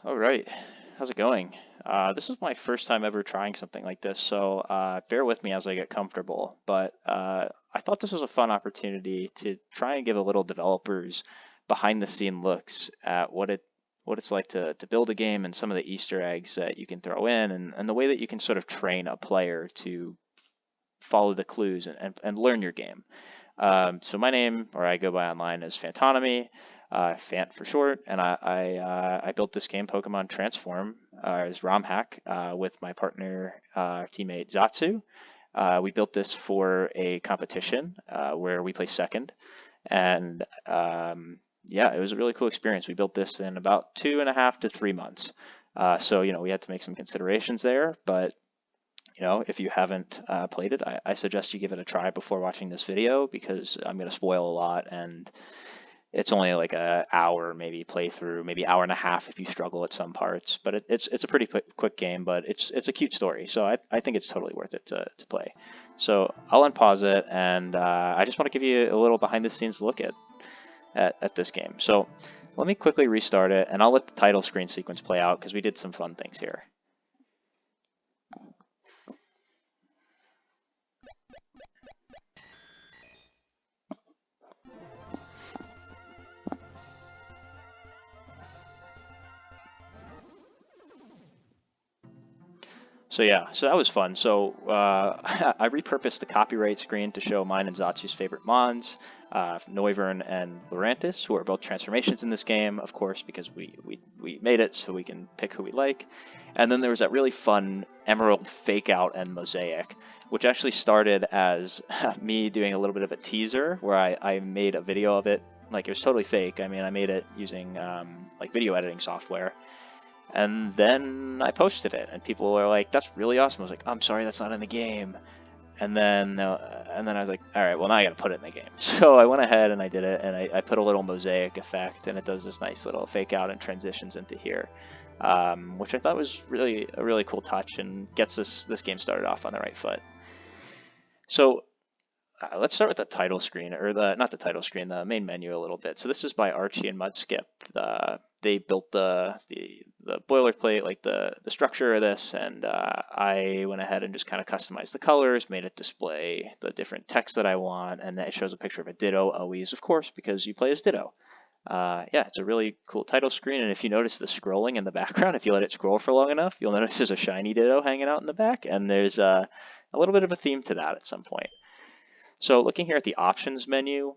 All right, how's it going? This is my first time ever trying something like this, so bear with me as I get comfortable. But I thought this was a fun opportunity to try and give a little developers behind the scene looks at what it's like to build a game and some of the Easter eggs that you can throw in and the way that you can sort of train a player to follow the clues and learn your game. So my name, or I go by online as Fantonomy, Fant for short, and I built this game, Pokemon Transform, as Romhack, with my partner, teammate Zatsu. We built this for a competition where we placed second, and yeah, it was a really cool experience. We built this in about 2.5 to 3 months. So we had to make some considerations there, but if you haven't played it, I suggest you give it a try before watching this video because I'm going to spoil a lot and it's only like a hour maybe playthrough, maybe hour and a half if you struggle at some parts. But it's a pretty quick game, but it's a cute story, so I think it's totally worth it to play. So I'll unpause it, and I just want to give you a little behind the scenes look at this game. So let me quickly restart it, and I'll let the title screen sequence play out because we did some fun things here. So yeah, so that was fun. So I repurposed the copyright screen to show mine and Zatsu's favorite mons, Noivern and Lurantis, who are both transformations in this game, of course, because we made it so we can pick who we like. And then there was that really fun Emerald fake out and mosaic, which actually started as me doing a little bit of a teaser where I made a video of it. Like it was totally fake. I mean, I made it using like video editing software. And then I posted it, and people were like, "That's really awesome." I was like, "I'm sorry, that's not in the game." And then I was like, "All right, well now I got to put it in the game." So I went ahead and I did it, and I put a little mosaic effect, and it does this nice little fake out and transitions into here, which I thought was really a really cool touch and gets this game started off on the right foot. So let's start with the title screen, or not the title screen, the main menu a little bit. So this is by Archie and Mudskip. They built the boilerplate, like the structure of this, and I went ahead and just kind of customized the colors, made it display the different text that I want, and it shows a picture of a Ditto always, of course, because you play as Ditto. Yeah, it's a really cool title screen, and if you notice the scrolling in the background, if you let it scroll for long enough, you'll notice there's a shiny Ditto hanging out in the back, and there's a little bit of a theme to that at some point. So looking here at the options menu,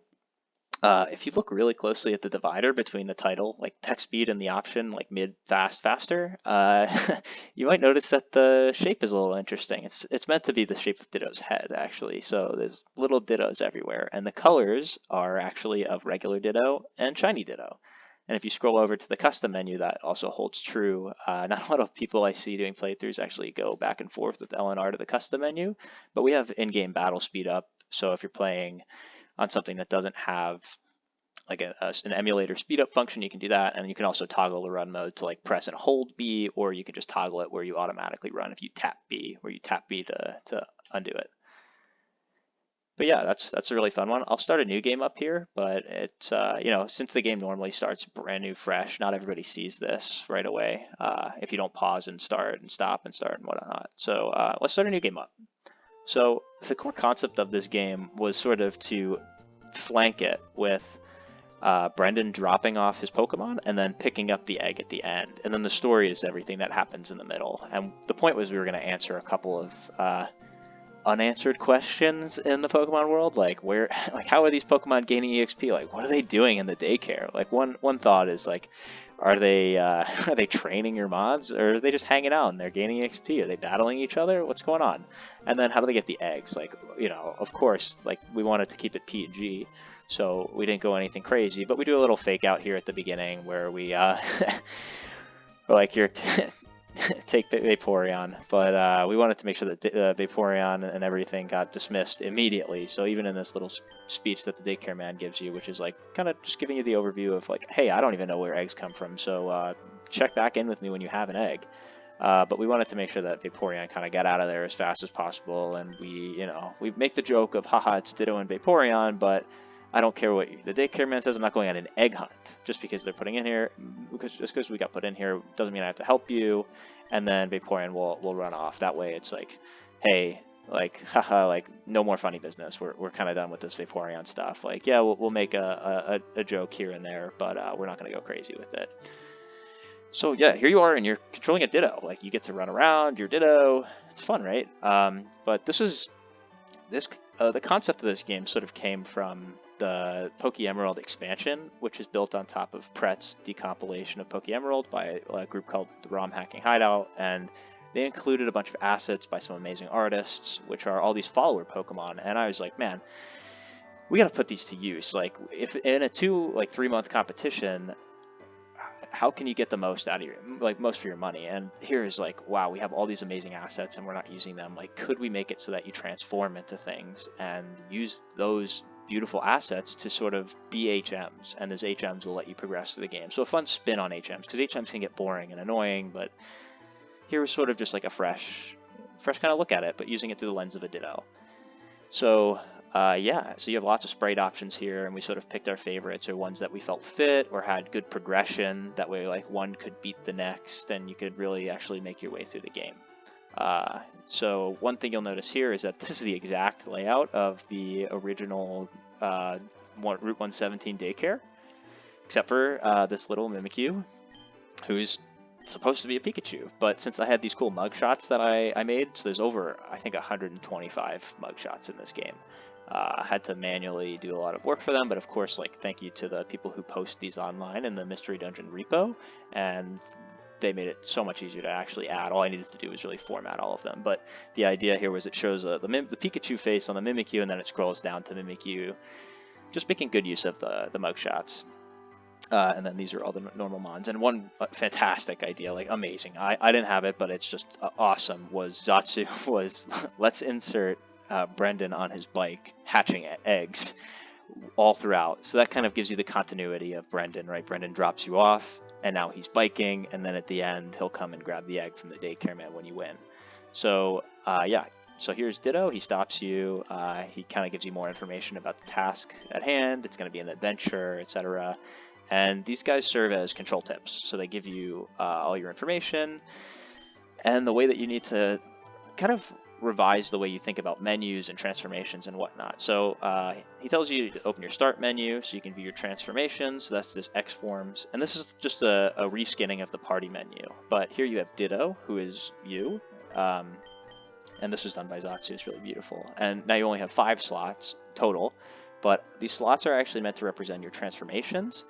if you look really closely at the divider between the title, like text speed, and the option, like mid, fast, faster, you might notice that the shape is a little interesting. It's meant to be the shape of Ditto's head, actually. So there's little Dittos everywhere, and the colors are actually of regular Ditto and shiny Ditto. And if you scroll over to the custom menu, that also holds true. Not a lot of people I see doing playthroughs actually go back and forth with LNR to the custom menu, but we have in-game battle speed up. So if you're playing on something that doesn't have like an emulator speed up function, you can do that, and you can also toggle the run mode to like press and hold B, or you can just toggle it where you automatically run if you tap B, where you tap B to undo it. But yeah, that's a really fun one. I'll start a new game up here, but it's since the game normally starts brand new, fresh, not everybody sees this right away if you don't pause and start and stop and start and whatnot. So let's start a new game up. So the core concept of this game was sort of to flank it with Brendan dropping off his Pokemon and then picking up the egg at the end. And then the story is everything that happens in the middle. And the point was we were going to answer a couple of unanswered questions in the Pokemon world, like how are these Pokemon gaining EXP? Like, what are they doing in the daycare? Like, one thought is like, are they are they training your mods, or are they just hanging out and they're gaining EXP? Are they battling each other? What's going on? And then how do they get the eggs? Like, of course, like we wanted to keep it PG, so we didn't go anything crazy, but we do a little fake out here at the beginning where we we're like, here, take Vaporeon, but we wanted to make sure that Vaporeon and everything got dismissed immediately. So even in this little speech that the daycare man gives you, which is like kind of just giving you the overview of like, hey, I don't even know where eggs come from, so check back in with me when you have an egg. But we wanted to make sure that Vaporeon kind of got out of there as fast as possible, and we make the joke of, haha, it's Ditto and Vaporeon, but I don't care what the daycare man says. I'm not going on an egg hunt just because they're putting in here. Just because we got put in here doesn't mean I have to help you. And then Vaporeon will run off. That way it's like, hey, like, haha, like, no more funny business. We're kind of done with this Vaporeon stuff. Like, yeah, we'll make a joke here and there, but we're not going to go crazy with it. So yeah, here you are, and you're controlling a Ditto. Like, you get to run around your Ditto. It's fun, right? But the concept of this game sort of came from the Poke Emerald expansion, which is built on top of Pret's decompilation of Poke Emerald by a group called the Romhacking Hideout, and they included a bunch of assets by some amazing artists, which are all these follower Pokemon. And I was like, man, we got to put these to use. Like, if in a 3 month competition, how can you get the most out of most for your money? And here's like, wow, we have all these amazing assets and we're not using them. Like, could we make it so that you transform into things and use those beautiful assets to sort of be HMs, and those HMs will let you progress through the game. So a fun spin on HMs, because HMs can get boring and annoying, but here was sort of just like a fresh kind of look at it, but using it through the lens of a Ditto. So yeah, so you have lots of sprite options here, and we sort of picked our favorites, or ones that we felt fit or had good progression. That way, like, one could beat the next, and you could really actually make your way through the game. So one thing you'll notice here is that this is the exact layout of the original Route 117 Daycare, except for this little Mimikyu, who's supposed to be a Pikachu. But since I had these cool mugshots that I made, so there's over, I think, 125 mugshots in this game. I had to manually do a lot of work for them, but of course, like, thank you to the people who post these online in the Mystery Dungeon repo, and they made it so much easier to actually add. All I needed to do was really format all of them. But the idea here was it shows the Pikachu face on the Mimikyu, and then it scrolls down to Mimikyu, just making good use of the mugshots. And then these are all the normal mons. And one fantastic idea, like amazing, I didn't have it, but it's just awesome, was Zatsu was, let's insert Brendan on his bike hatching eggs all throughout. So that kind of gives you the continuity of Brendan, right? Brendan drops you off, and now he's biking, and then at the end, he'll come and grab the egg from the daycare man when you win. So yeah, so here's Ditto. He stops you. He kind of gives you more information about the task at hand. It's going to be an adventure, etc. And these guys serve as control tips. So they give you all your information and the way that you need to kind of revise the way you think about menus and transformations and whatnot. So he tells you to open your start menu so you can view your transformations. So that's this X forms. And this is just a reskinning of the party menu. But here you have Ditto, who is you. And this was done by Zatsu. It's really beautiful. And now you only have 5 slots total. But these slots are actually meant to represent your transformations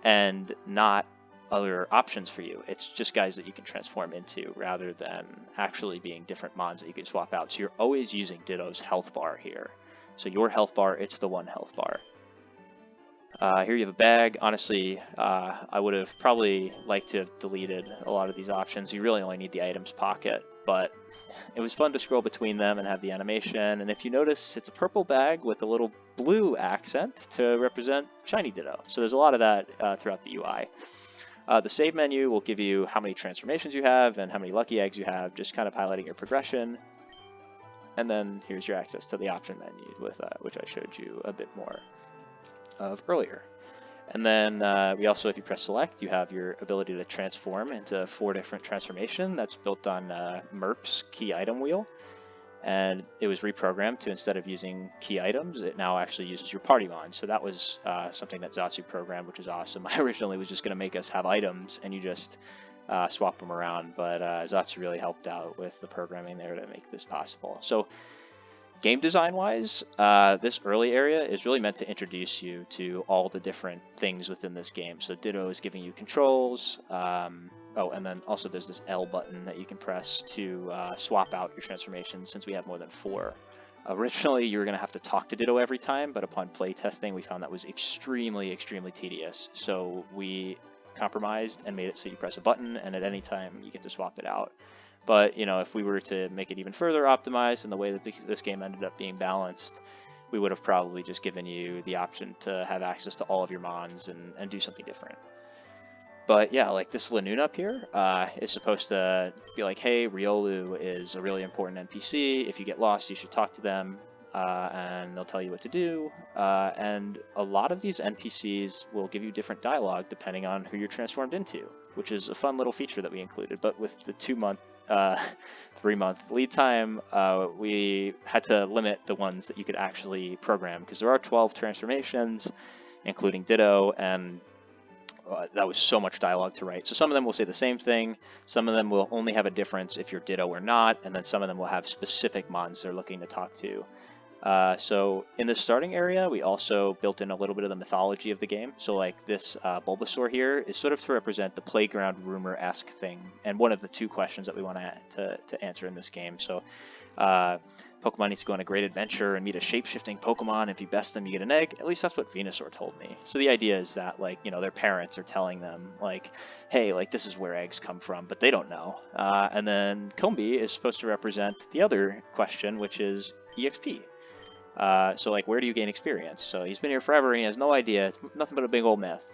and not other options for you. It's just guys that you can transform into rather than actually being different mons that you can swap out. So you're always using Ditto's health bar here. So your health bar, it's the one health bar. Here you have a bag. Honestly, I would have probably liked to have deleted a lot of these options. You really only need the items pocket, but it was fun to scroll between them and have the animation. And if you notice, it's a purple bag with a little blue accent to represent Shiny Ditto. So there's a lot of that throughout the UI. The save menu will give you how many transformations you have and how many lucky eggs you have, just kind of highlighting your progression. And then here's your access to the option menu, with which I showed you a bit more of earlier. And then we also, if you press select, you have your ability to transform into 4 different transformation. That's built on Merp's key item wheel. And it was reprogrammed to, instead of using key items, it now actually uses your party mon. So that was something that Zatsu programmed, which is awesome. I originally was just going to make us have items and you just swap them around, but Zatsu really helped out with the programming there to make this possible. So game design wise, this early area is really meant to introduce you to all the different things within this game. So Ditto is giving you controls. Oh, and then also there's this L button that you can press to swap out your transformations, since we have more than 4. Originally, you were going to have to talk to Ditto every time, but upon play testing, we found that was extremely, extremely tedious. So we compromised and made it so you press a button, and at any time you get to swap it out. But, you know, if we were to make it even further optimized in the way that this game ended up being balanced, we would have probably just given you the option to have access to all of your mons and do something different. But yeah, like this Lanoon up here is supposed to be like, hey, Riolu is a really important NPC. If you get lost, you should talk to them. and they'll tell you what to do. And a lot of these NPCs will give you different dialogue depending on who you're transformed into, which is a fun little feature that we included. But with the 2-month, 3-month lead time, we had to limit the ones that you could actually program, because there are 12 transformations, including Ditto, and that was so much dialogue to write. So some of them will say the same thing, some of them will only have a difference if you're Ditto or not, and then some of them will have specific mons they're looking to talk to. So in the starting area, we also built in a little bit of the mythology of the game. So like this Bulbasaur here is sort of to represent the playground rumor-esque thing, and one of the 2 questions that we want to answer in this game. So Pokemon needs to go on a great adventure and meet a shape-shifting Pokemon. If you best them, you get an egg. At least that's what Venusaur told me. So the idea is that, like, you know, their parents are telling them, like, hey, like, this is where eggs come from, but they don't know. And then Combi is supposed to represent the other question, which is EXP. So, like, where do you gain experience? So he's been here forever and he has no idea. It's nothing but a big old myth.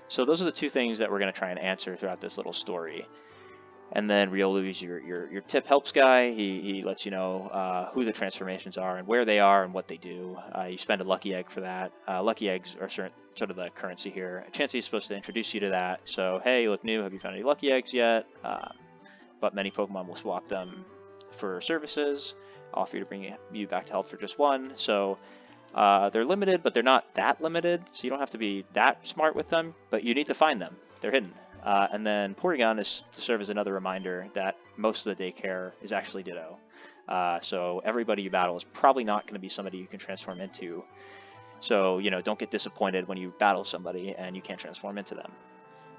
So those are the 2 things that we're going to try and answer throughout this little story. And then Riolu is your tip helps guy. He lets you know who the transformations are and where they are and what they do. You spend a lucky egg for that. Lucky eggs are sort of the currency here. Chansey is supposed to introduce you to that. So, hey, you look new. Have you found any lucky eggs yet? But many Pokemon will swap them for services, offer you to bring you back to health for just 1. So they're limited, but they're not that limited. So you don't have to be that smart with them, but you need to find them. They're hidden. And then Porygon is to serve as another reminder that most of the Daycare is actually Ditto. So everybody you battle is probably not going to be somebody you can transform into. So, you know, don't get disappointed when you battle somebody and you can't transform into them.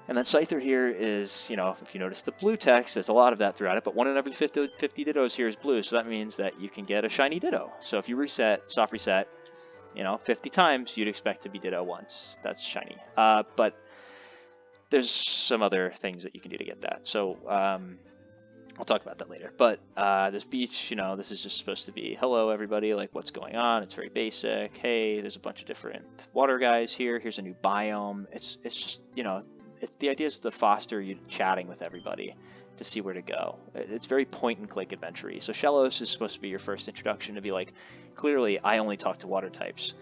And then Scyther here is, you know, if you notice the blue text, there's a lot of that throughout it, but 1 in every 50 Dittos here is blue, so that means that you can get a shiny Ditto. So if you soft reset, you know, 50 times, you'd expect to be Ditto once. That's shiny. But there's some other things that you can do to get that. So I'll talk about that later. But this beach, you know, this is just supposed to be, hello everybody, like what's going on? It's very basic. Hey, there's a bunch of different water guys here. Here's a new biome. It's just, you know, the idea is to foster you chatting with everybody to see where to go. It's very point and click adventure-y. So Shellos is supposed to be your first introduction to be like, clearly I only talk to water types.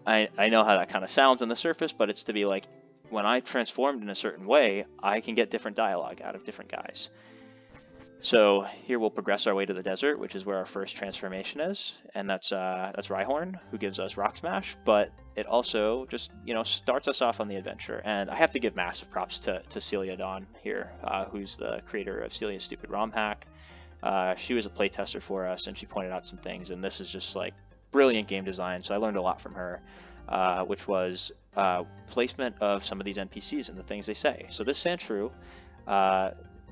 I know how that kind of sounds on the surface, but it's to be like, when I transformed in a certain way, I can get different dialogue out of different guys. So here we'll progress our way to the desert, which is where our first transformation is, and that's Rhyhorn, who gives us Rock Smash, but it also just, you know, starts us off on the adventure. And I have to give massive props to Celia Dawn here, who's the creator of Celia's Stupid ROM Hack. She was a playtester for us, and she pointed out some things, and this is just like brilliant game design, so I learned a lot from her, which was placement of some of these NPCs and the things they say. So this Sandshrew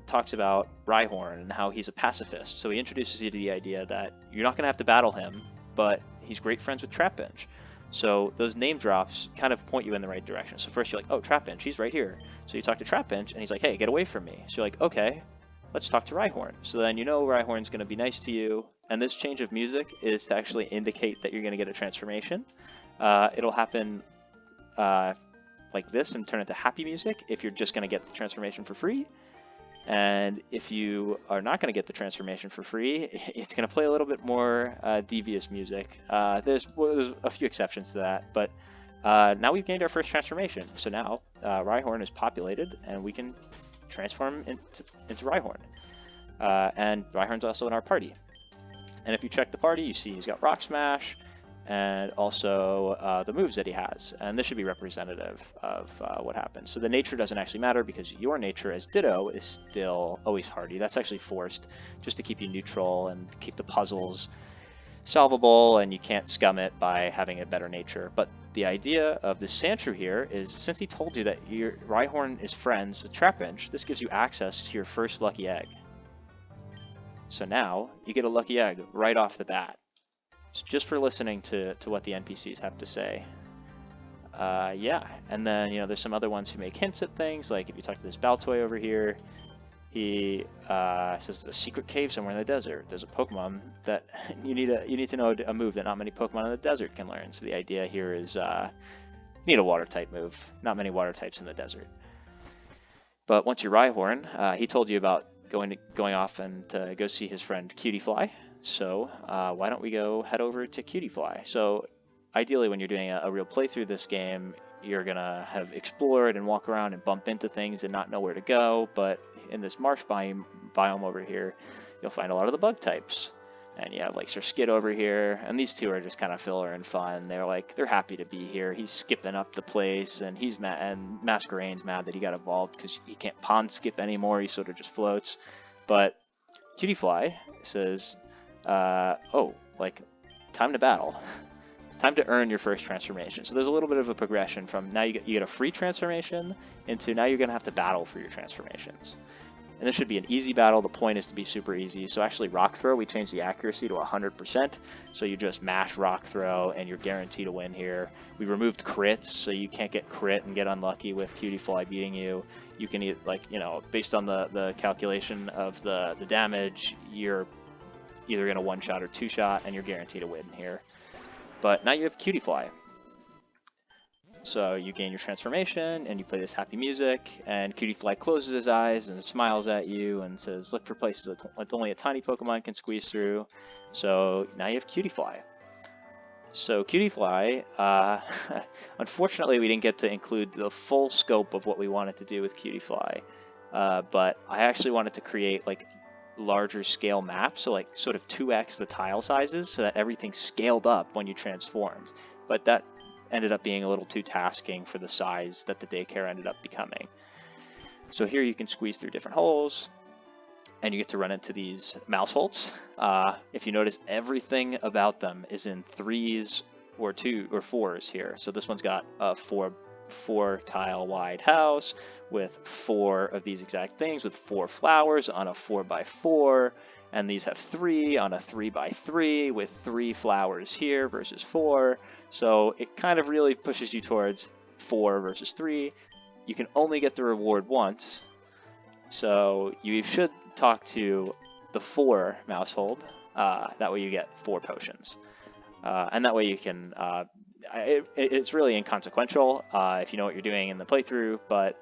talks about Rhyhorn and how he's a pacifist. So he introduces you to the idea that you're not going to have to battle him, but he's great friends with Trapinch. So those name drops kind of point you in the right direction. So first you're like, oh, Trapinch, he's right here. So you talk to Trapinch, and he's like, hey, get away from me. So you're like, okay, let's talk to Rhyhorn. So then you know Rhyhorn's going to be nice to you, and this change of music is to actually indicate that you're going to get a transformation. It'll happen like this and turn into happy music if you're just going to get the transformation for free. And if you are not going to get the transformation for free, it's going to play a little bit more devious music. There's a few exceptions to that, but now we've gained our first transformation. So now Rhyhorn is populated, and we can transform into Rhyhorn. And Rhyhorn's also in our party. And if you check the party, you see he's got Rock Smash, and also the moves that he has. And this should be representative of what happens. So the nature doesn't actually matter, because your nature as Ditto is still always hardy. That's actually forced just to keep you neutral and keep the puzzles solvable, and you can't scum it by having a better nature. But the idea of the Sandshrew here is, since he told you that your Rhyhorn is friends with Trapinch, this gives you access to your first lucky egg. So now you get a lucky egg right off the bat, just for listening to what the NPCs have to say. Yeah, and then, you know, there's some other ones who make hints at things, like if you talk to this Baltoy over here, he says there's a secret cave somewhere in the desert. There's a Pokemon that you need to know a move that not many Pokemon in the desert can learn. So the idea here is you need a water type move. Not many water types in the desert. But once you're Rhyhorn, he told you about going off and to go see his friend Cutie Fly. So why don't we go head over to Cutiefly? So ideally, when you're doing a real playthrough of this game, you're gonna have explored and walk around and bump into things and not know where to go. But in this marsh biome over here, you'll find a lot of the bug types. And you have like Sir Skid over here, and these two are just kind of filler and fun. They're happy to be here. He's skipping up the place, and he's mad, and Masquerade's mad that he got evolved because he can't pond skip anymore. He sort of just floats. But Cutiefly says, "Oh, like time to battle. It's time to earn your first transformation." So there's a little bit of a progression from now you get a free transformation into now you're gonna have to battle for your transformations. And this should be an easy battle. The point is to be super easy. So actually rock throw, we changed the accuracy to 100%. So you just mash rock throw and you're guaranteed to win here. We removed crits, so you can't get crit and get unlucky with Cutiefly beating you. You can, based on the calculation of the damage, you're either going to one-shot or two-shot, and you're guaranteed to win here. But now you have Cutiefly. So you gain your transformation, and you play this happy music, and Cutiefly closes his eyes and smiles at you and says, "Look for places that only a tiny Pokemon can squeeze through." So now you have Cutiefly. So Cutiefly, unfortunately we didn't get to include the full scope of what we wanted to do with Cutiefly, but I actually wanted to create like larger scale maps, so like sort of 2x the tile sizes, so that everything scaled up when you transformed. But that ended up being a little too tasking for the size that the Daycare ended up becoming. So here you can squeeze through different holes, and you get to run into these mouse holes. If you notice, everything about them is in 3s or 2 or 4s here. So this one's got a four tile wide house with 4 of these exact things with 4 flowers on a 4x4, and these have 3 on a 3x3 with 3 flowers here versus 4. So it kind of really pushes you towards 4 versus 3. You can only get the reward once, so you should talk to the 4 mousehold. That way you get 4 potions, and that way you can. It's really inconsequential if you know what you're doing in the playthrough, but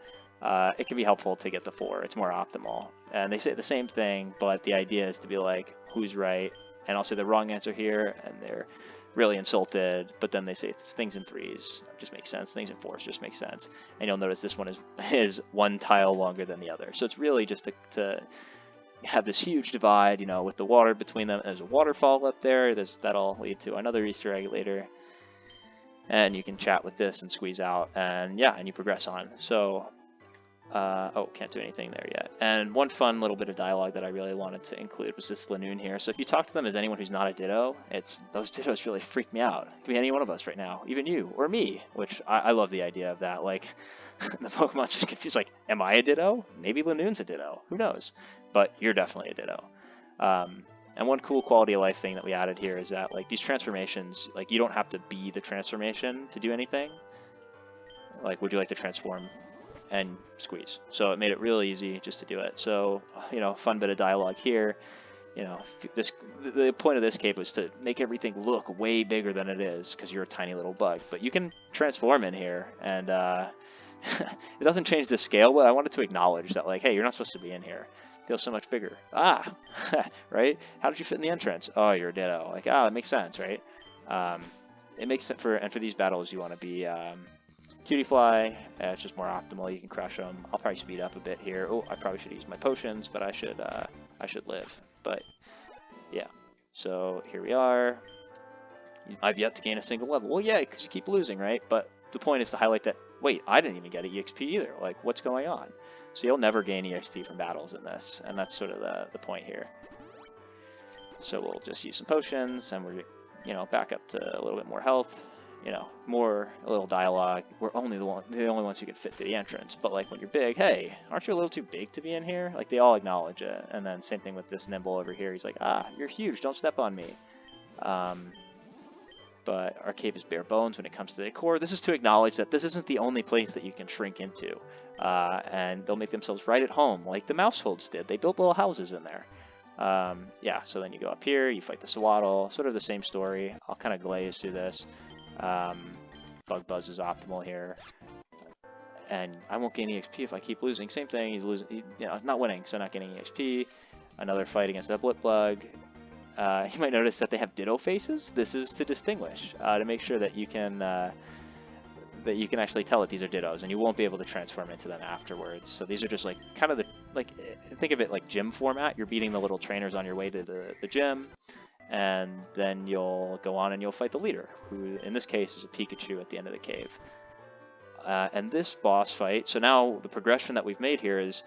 it can be helpful to get the 4. It's more optimal. And they say the same thing, but the idea is to be like, who's right? And I'll say the wrong answer here, and they're really insulted, but then they say it's things in 3s just makes sense, things in 4s just make sense. And you'll notice this one is 1 tile longer than the other. So it's really just to have this huge divide, with the water between them. There's a waterfall up there. That'll lead to another Easter egg later. And you can chat with this and squeeze out, and yeah, and you progress on. So, can't do anything there yet. And one fun little bit of dialogue that I really wanted to include was this Lanoon here. So if you talk to them as anyone who's not a Ditto, those Dittos really freak me out. It could be any one of us right now, even you or me, which I love the idea of that. Like, the Pokemon's just confused, like, am I a Ditto? Maybe Lanoon's a Ditto. Who knows? But you're definitely a Ditto. And one cool quality of life thing that we added here is that, like, these transformations, like, you don't have to be the transformation to do anything. Like, would you like to transform and squeeze? So it made it really easy just to do it. So, fun bit of dialogue here. The point of this cape was to make everything look way bigger than it is because you're a tiny little bug. But you can transform in here, and it doesn't change the scale, but I wanted to acknowledge that, like, hey, you're not supposed to be in here. It feels so much bigger. Right? How did you fit in the entrance? Oh, you're a Ditto. Like, that makes sense, right? It makes sense for these battles you want to be Cutiefly. It's just more optimal. You can crush them. I'll probably speed up a bit here. Oh, I probably should use my potions, but I should live. But yeah. So here we are. I've yet to gain a single level. Well, yeah, because you keep losing, right? But the point is to highlight that, wait, I didn't even get an EXP either. Like, what's going on? So you'll never gain EXP from battles in this, and that's sort of the point here. So we'll just use some potions, and we're, back up to a little bit more health. A little dialogue. We're the only ones who can fit to the entrance. But like when you're big, hey, aren't you a little too big to be in here? Like they all acknowledge it. And then same thing with this Nimble over here. He's like, you're huge. Don't step on me. But our cape is bare bones when it comes to the decor. This is to acknowledge that this isn't the only place that you can shrink into. And they'll make themselves right at home, like the mouseholds did. They built little houses in there. So then you go up here, you fight the Swaddle, sort of the same story. I'll kind of glaze through this. Bug Buzz is optimal here. And I won't gain EXP if I keep losing. Same thing, he's losing, not winning, so not getting EXP. Another fight against a Blipbug. you might notice that they have ditto faces. This is to distinguish, to make sure that you can actually tell that these are dittos, and you won't be able to transform into them afterwards. So these are just like kind of think of it like gym format. You're beating the little trainers on your way to the gym, and then you'll go on and you'll fight the leader, who in this case is a Pikachu at the end of the cave. And this boss fight, so now the progression that we've made here is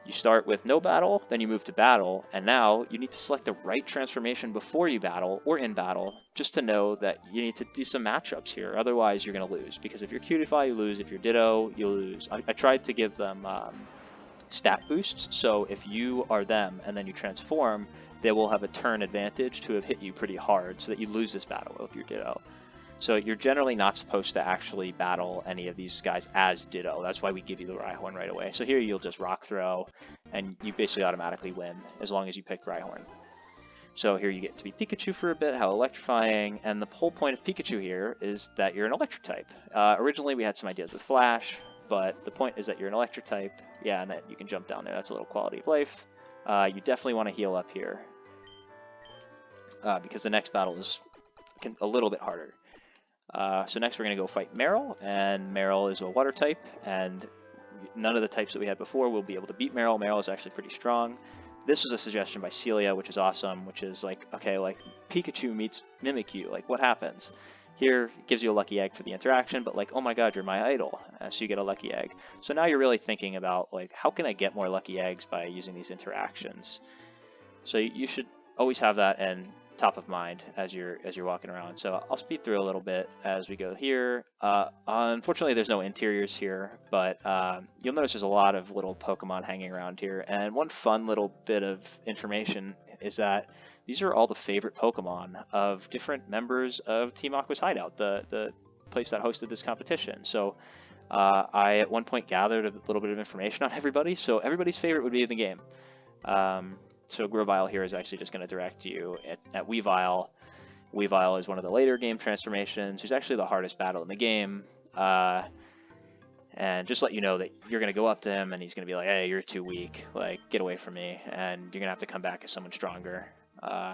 you start with no battle, then you move to battle, and now you need to select the right transformation before you battle or in battle, just to know that you need to do some matchups here. Otherwise, you're going to lose, because if you're Cutify, you lose. If you're Ditto, you lose. I tried to give them stat boosts, so if you are them and then you transform, they will have a turn advantage to have hit you pretty hard, so that you lose this battle if you're Ditto. So you're generally not supposed to actually battle any of these guys as Ditto. That's why we give you the Rhyhorn right away. So here you'll just Rock Throw, and you basically automatically win, as long as you pick Rhyhorn. So here you get to be Pikachu for a bit, how electrifying, and the whole point of Pikachu here is that you're an electric type. Originally we had some ideas with Flash, but the point is that you're an electric type. Yeah, and that you can jump down there. That's a little quality of life. You definitely want to heal up here, because the next battle is a little bit harder. So next we're going to go fight Meryl, and Meryl is a water type, and none of the types that we had before will be able to beat Meryl. Meryl is actually pretty strong. This was a suggestion by Celia, which is awesome, which is like, okay, like Pikachu meets Mimikyu, like what happens? Here, it gives you a lucky egg for the interaction, but like, oh my god, you're my idol, so you get a lucky egg. So now you're really thinking about like, how can I get more lucky eggs by using these interactions? So you should always have that and top of mind as you're walking around. So I'll speed through a little bit as we go here. Unfortunately, there's no interiors here, but you'll notice there's a lot of little Pokemon hanging around here. And one fun little bit of information is that these are all the favorite Pokemon of different members of Team Aqua's Hideout, the place that hosted this competition. So I at one point gathered a little bit of information on everybody, so everybody's favorite would be in the game. So Grovyle here is actually just going to direct you at Weavile. Weavile is one of the later game transformations. He's actually the hardest battle in the game. And just let you know that you're going to go up to him and he's going to be like, hey, you're too weak. Like, get away from me. And you're going to have to come back as someone stronger.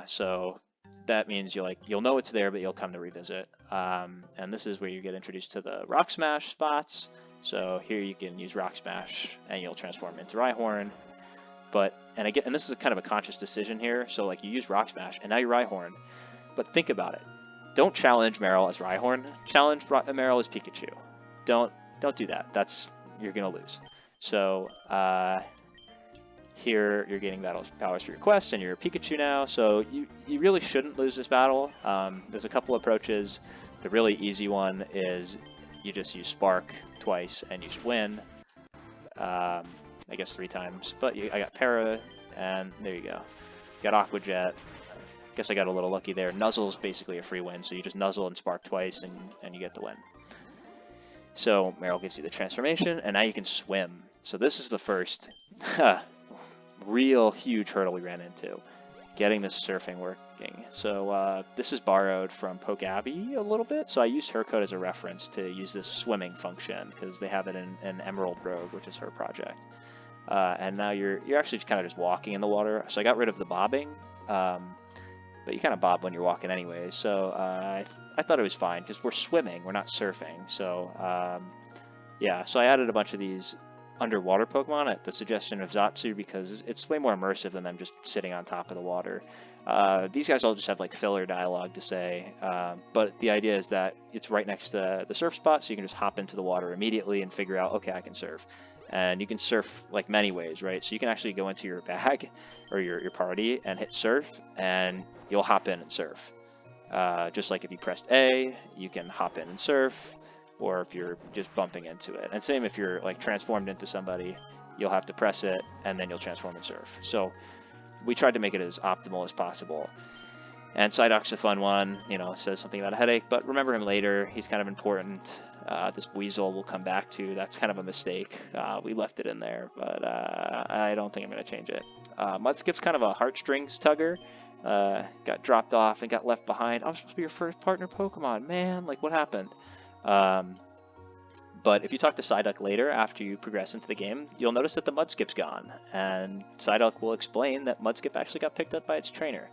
So that means you'll know it's there, but you'll come to revisit. And this is where you get introduced to the Rock Smash spots. So here you can use Rock Smash and you'll transform into Rhyhorn. And this is kind of a conscious decision here, so like you use Rock Smash, and now you're Rhyhorn. But think about it. Don't challenge Meryl as Rhyhorn. Challenge Meryl as Pikachu. Don't do that. You're gonna lose. So here you're gaining battle powers for your quest, and you're a Pikachu now. So you really shouldn't lose this battle. There's a couple approaches. The really easy one is you just use Spark twice and you should win. I guess 3 times, but I got Para, and there you go. Got Aqua Jet. Guess I got a little lucky there. Nuzzle's basically a free win, so you just Nuzzle and Spark twice, and you get the win. So Meryl gives you the transformation, and now you can swim. So this is the first real huge hurdle we ran into, getting this surfing working. So this is borrowed from Poke Abby a little bit, so I used her code as a reference to use this swimming function, because they have it in Emerald Road, which is her project. And now you're actually kind of just walking in the water. So I got rid of the bobbing, but you kind of bob when you're walking anyway. So I thought it was fine because we're swimming, we're not surfing. So yeah, so I added a bunch of these underwater Pokemon at the suggestion of Zatsu because it's way more immersive than them just sitting on top of the water. These guys all just have like filler dialogue to say, but the idea is that it's right next to the surf spot, so you can just hop into the water immediately and figure out, okay, I can surf. And you can surf like many ways, right? So you can actually go into your bag or your party and hit surf, and you'll hop in and surf. Just like if you pressed A, you can hop in and surf, or if you're just bumping into it. And same if you're like transformed into somebody, you'll have to press it, and then you'll transform and surf. So we tried to make it as optimal as possible. And Psyduck's a fun one, you know, says something about a headache, but remember him later. He's kind of important. This Weasel we'll come back to. That's kind of a mistake. We left it in there, but I don't think I'm going to change it. Mudskip's kind of a heartstrings tugger. Got dropped off and got left behind. I was supposed to be your first partner Pokemon, man. Like, what happened? But if you talk to Psyduck later, after you progress into the game, you'll notice that the Mudskip's gone. And Psyduck will explain that Mudskip actually got picked up by its trainer.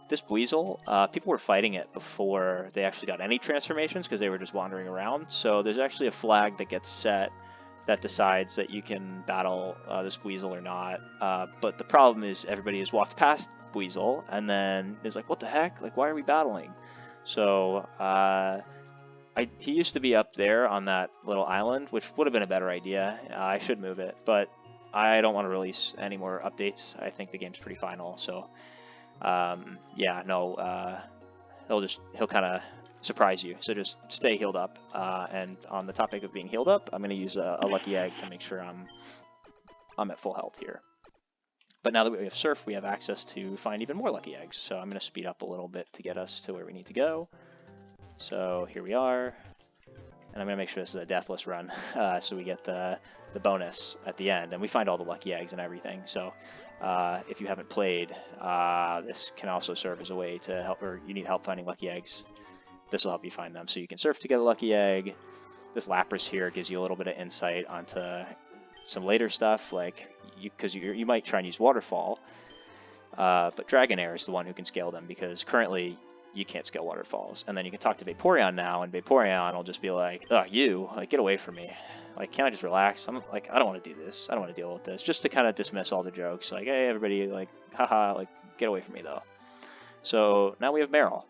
This Weasel, people were fighting it before they actually got any transformations because they were just wandering around. So there's actually a flag that gets set that decides that you can battle this Weasel or not. But the problem is everybody has walked past Weasel and then is like, what the heck? Like, why are we battling? So he used to be up there on that little island, which would have been a better idea. I should move it, but I don't want to release any more updates. I think the game's pretty final, so yeah, no, he'll kind of surprise you. So just stay healed up. And on the topic of being healed up, I'm going to use a lucky egg to make sure I'm at full health here. But now that we have Surf, we have access to find even more lucky eggs. So I'm going to speed up a little bit to get us to where we need to go. So here we are. And I'm going to make sure this is a deathless run, so we get the bonus at the end. And we find all the lucky eggs and everything. So if you haven't played, this can also serve as a way to help, or you need help finding lucky eggs. This will help you find them. So you can surf to get a lucky egg. This Lapras here gives you a little bit of insight onto some later stuff, like because you might try and use Waterfall, but Dragonair is the one who can scale them, because currently you can't scale Waterfalls. And then you can talk to Vaporeon now, and Vaporeon will just be like, "Oh, you, like, get away from me. Like, can I just relax? I'm like, I don't want to do this. I don't want to deal with this." Just to kind of dismiss all the jokes, like, "Hey, everybody, like, haha, like, get away from me, though." So now we have Meryl,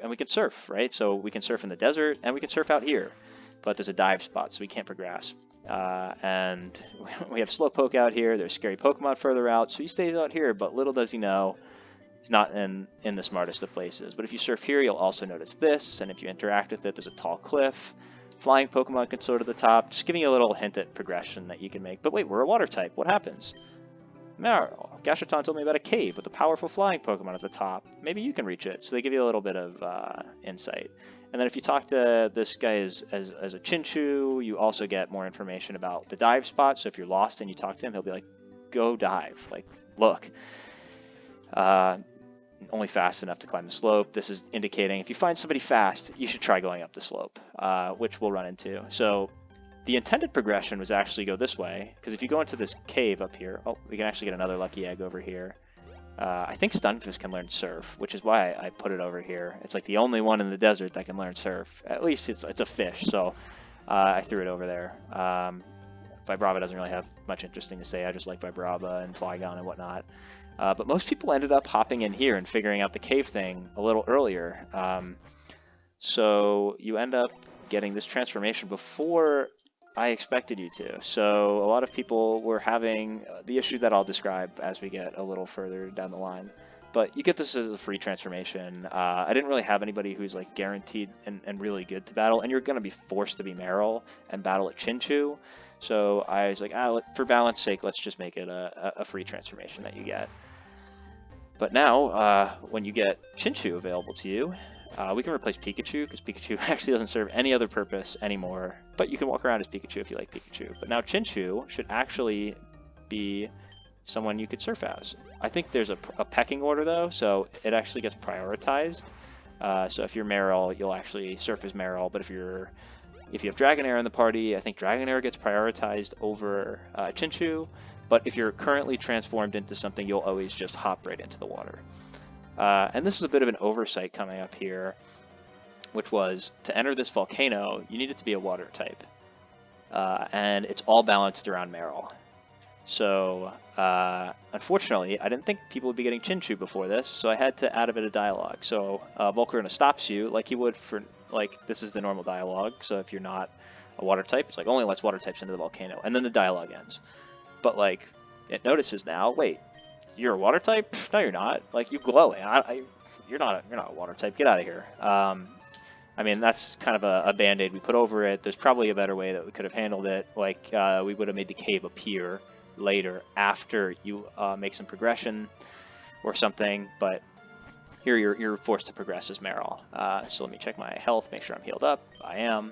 and we can surf, right? So we can surf in the desert, and we can surf out here. But there's a dive spot, so we can't progress. And we have Slowpoke out here. There's scary Pokemon further out, so he stays out here, but little does he know, it's not in the smartest of places. But if you surf here, you'll also notice this, and if you interact with it, there's a tall cliff. Flying Pokemon can soar to the top, just giving you a little hint at progression that you can make. But wait, we're a water type. What happens? Meryl, Gasharton told me about a cave with a powerful flying Pokemon at the top. Maybe you can reach it. So they give you a little bit of insight. And then if you talk to this guy as a Chinchou, you also get more information about the dive spot. So if you're lost and you talk to him, he'll be like, "Go dive. Like, look." Only fast enough to climb the slope. This is indicating if you find somebody fast, you should try going up the slope, which we'll run into. So the intended progression was actually go this way, because if you go into this cave up here, oh, we can actually get another lucky egg over here. I think Stunfisk can learn Surf, which is why I put it over here. It's like the only one in the desert that can learn Surf. At least it's a fish, so I threw it over there. Vibrava doesn't really have much interesting to say. I just like Vibrava and Flygon and whatnot. But most people ended up hopping in here and figuring out the cave thing a little earlier. So you end up getting this transformation before I expected you to. So a lot of people were having the issue that I'll describe as we get a little further down the line. But you get this as a free transformation. I didn't really have anybody who's like guaranteed and really good to battle, and you're going to be forced to be Meryl and battle at Chinchou. So I was like, for balance sake, let's just make it a free transformation that you get. But now, when you get Chinchou available to you, we can replace Pikachu, because Pikachu actually doesn't serve any other purpose anymore. But you can walk around as Pikachu if you like Pikachu. But now Chinchou should actually be someone you could surf as. I think there's a pecking order, though, so it actually gets prioritized. So if you're Meryl, you'll actually surf as Meryl. But if you have Dragonair in the party, I think Dragonair gets prioritized over Chinchou. But if you're currently transformed into something, you'll always just hop right into the water. And this is a bit of an oversight coming up here, which was to enter this volcano, you need it to be a water type. And it's all balanced around Meryl. So unfortunately, I didn't think people would be getting Chinchou before this, so I had to add a bit of dialogue. So Volcano stops you like he would for, like, this is the normal dialogue. So if you're not a water type, it's like only lets water types into the volcano, and then the dialogue ends. But like, it notices now, wait, you're a water type? No, you're not. Like, you glowing. You're not a water type. Get out of here. I mean, that's kind of a band-aid we put over it. There's probably a better way that we could have handled it. Like, we would have made the cave appear later after you make some progression or something. But here you're forced to progress as Meryl. So let me check my health, make sure I'm healed up. I am.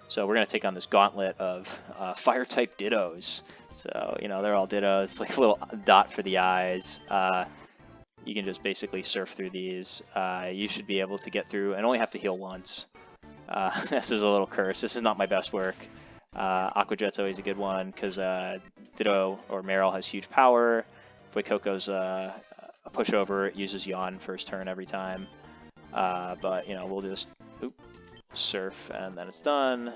So we're going to take on this gauntlet of fire-type Dittos. So, you know, they're all Dittos, like a little dot for the eyes. You can just basically surf through these. You should be able to get through and only have to heal once. This is a little curse. This is not my best work. Aqua Jet's always a good one because Ditto or Meryl has huge power. Fuecoco's a pushover. It uses Yawn first turn every time. But, you know, we'll just surf, and then it's done.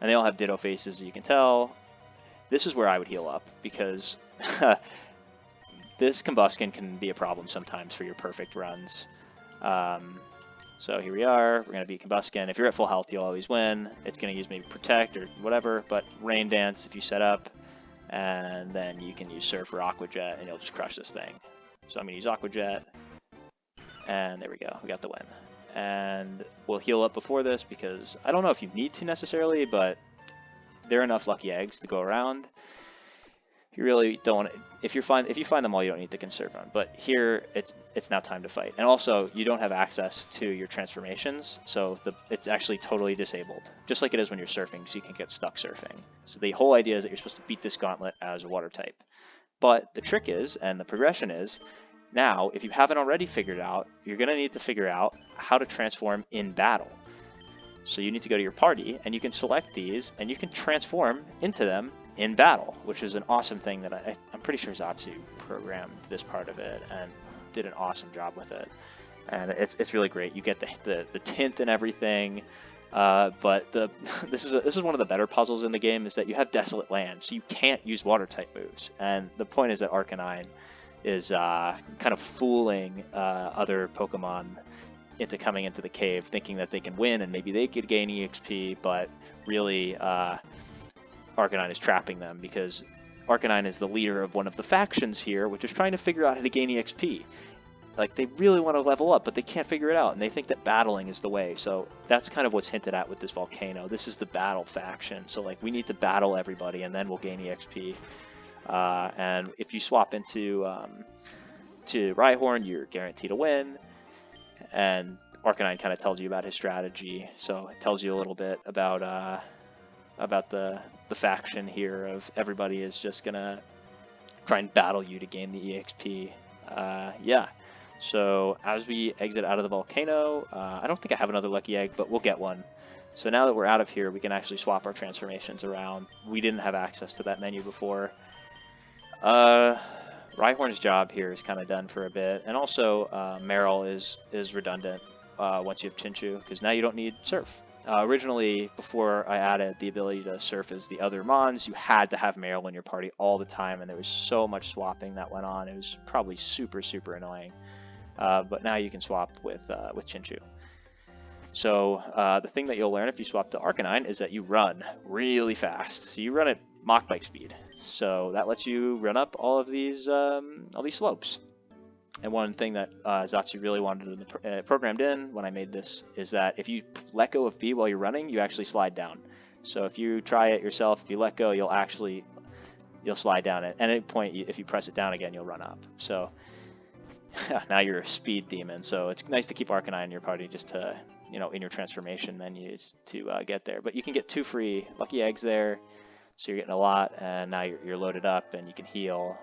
And they all have Ditto faces, as you can tell. This is where I would heal up, because this Combuskin can be a problem sometimes for your perfect runs. So here we are, we're going to beat Combuskin. If you're at full health, you'll always win. It's going to use maybe Protect or whatever, but Rain Dance if you set up, and then you can use Surf or Aqua Jet, and you'll just crush this thing. So I'm going to use Aqua Jet, and there we go, we got the win. And we'll heal up before this, because I don't know if you need to necessarily, but there are enough lucky eggs to go around. You really don't. If you find them all, you don't need to conserve them. But here, it's now time to fight. And also, you don't have access to your transformations, so it's actually totally disabled, just like it is when you're surfing. So you can get stuck surfing. So the whole idea is that you're supposed to beat this gauntlet as a water type. But the trick is, and the progression is, now if you haven't already figured out, you're gonna need to figure out how to transform in battle. So you need to go to your party, and you can select these, and you can transform into them in battle, which is an awesome thing that I'm pretty sure Zatsu programmed this part of it and did an awesome job with it. And it's really great. You get the tint and everything, but this is one of the better puzzles in the game, is that you have Desolate Land, so you can't use water type moves. And the point is that Arcanine is kind of fooling other Pokemon into coming into the cave, thinking that they can win and maybe they could gain EXP, but really Arcanine is trapping them, because Arcanine is the leader of one of the factions here, which is trying to figure out how to gain EXP. Like, they really want to level up, but they can't figure it out, and they think that battling is the way. So that's kind of what's hinted at with this Volcano. This is the battle faction, so like we need to battle everybody, and then we'll gain EXP. And if you swap into to Rhyhorn, you're guaranteed to win. And Arcanine kind of tells you about his strategy, so it tells you a little bit about the faction here of everybody is just gonna try and battle you to gain the EXP. Yeah. So as we exit out of the Volcano, I don't think I have another lucky egg, but we'll get one. So now that we're out of here, we can actually swap our transformations around. We didn't have access to that menu before. Rhyhorn's job here is kind of done for a bit, and also Meryl is redundant once you have Chinchu, because now you don't need Surf. Originally, before I added the ability to surf as the other Mons, you had to have Meryl in your party all the time, and there was so much swapping that went on. It was probably super, super annoying. But now you can swap with Chinchu. So the thing that you'll learn if you swap to Arcanine is that you run really fast. So you run at Mach Bike speed. So that lets you run up all these slopes. And one thing that Zatsu really wanted programmed in when I made this is that if you let go of B while you're running, you actually slide down. So if you try it yourself, if you let go, you'll slide down. At any point, if you press it down again, you'll run up. So now you're a speed demon. So it's nice to keep Arcanine in your party just to, in your transformation menus to get there. But you can get 2 free lucky eggs there. So you're getting a lot, and now you're loaded up and you can heal.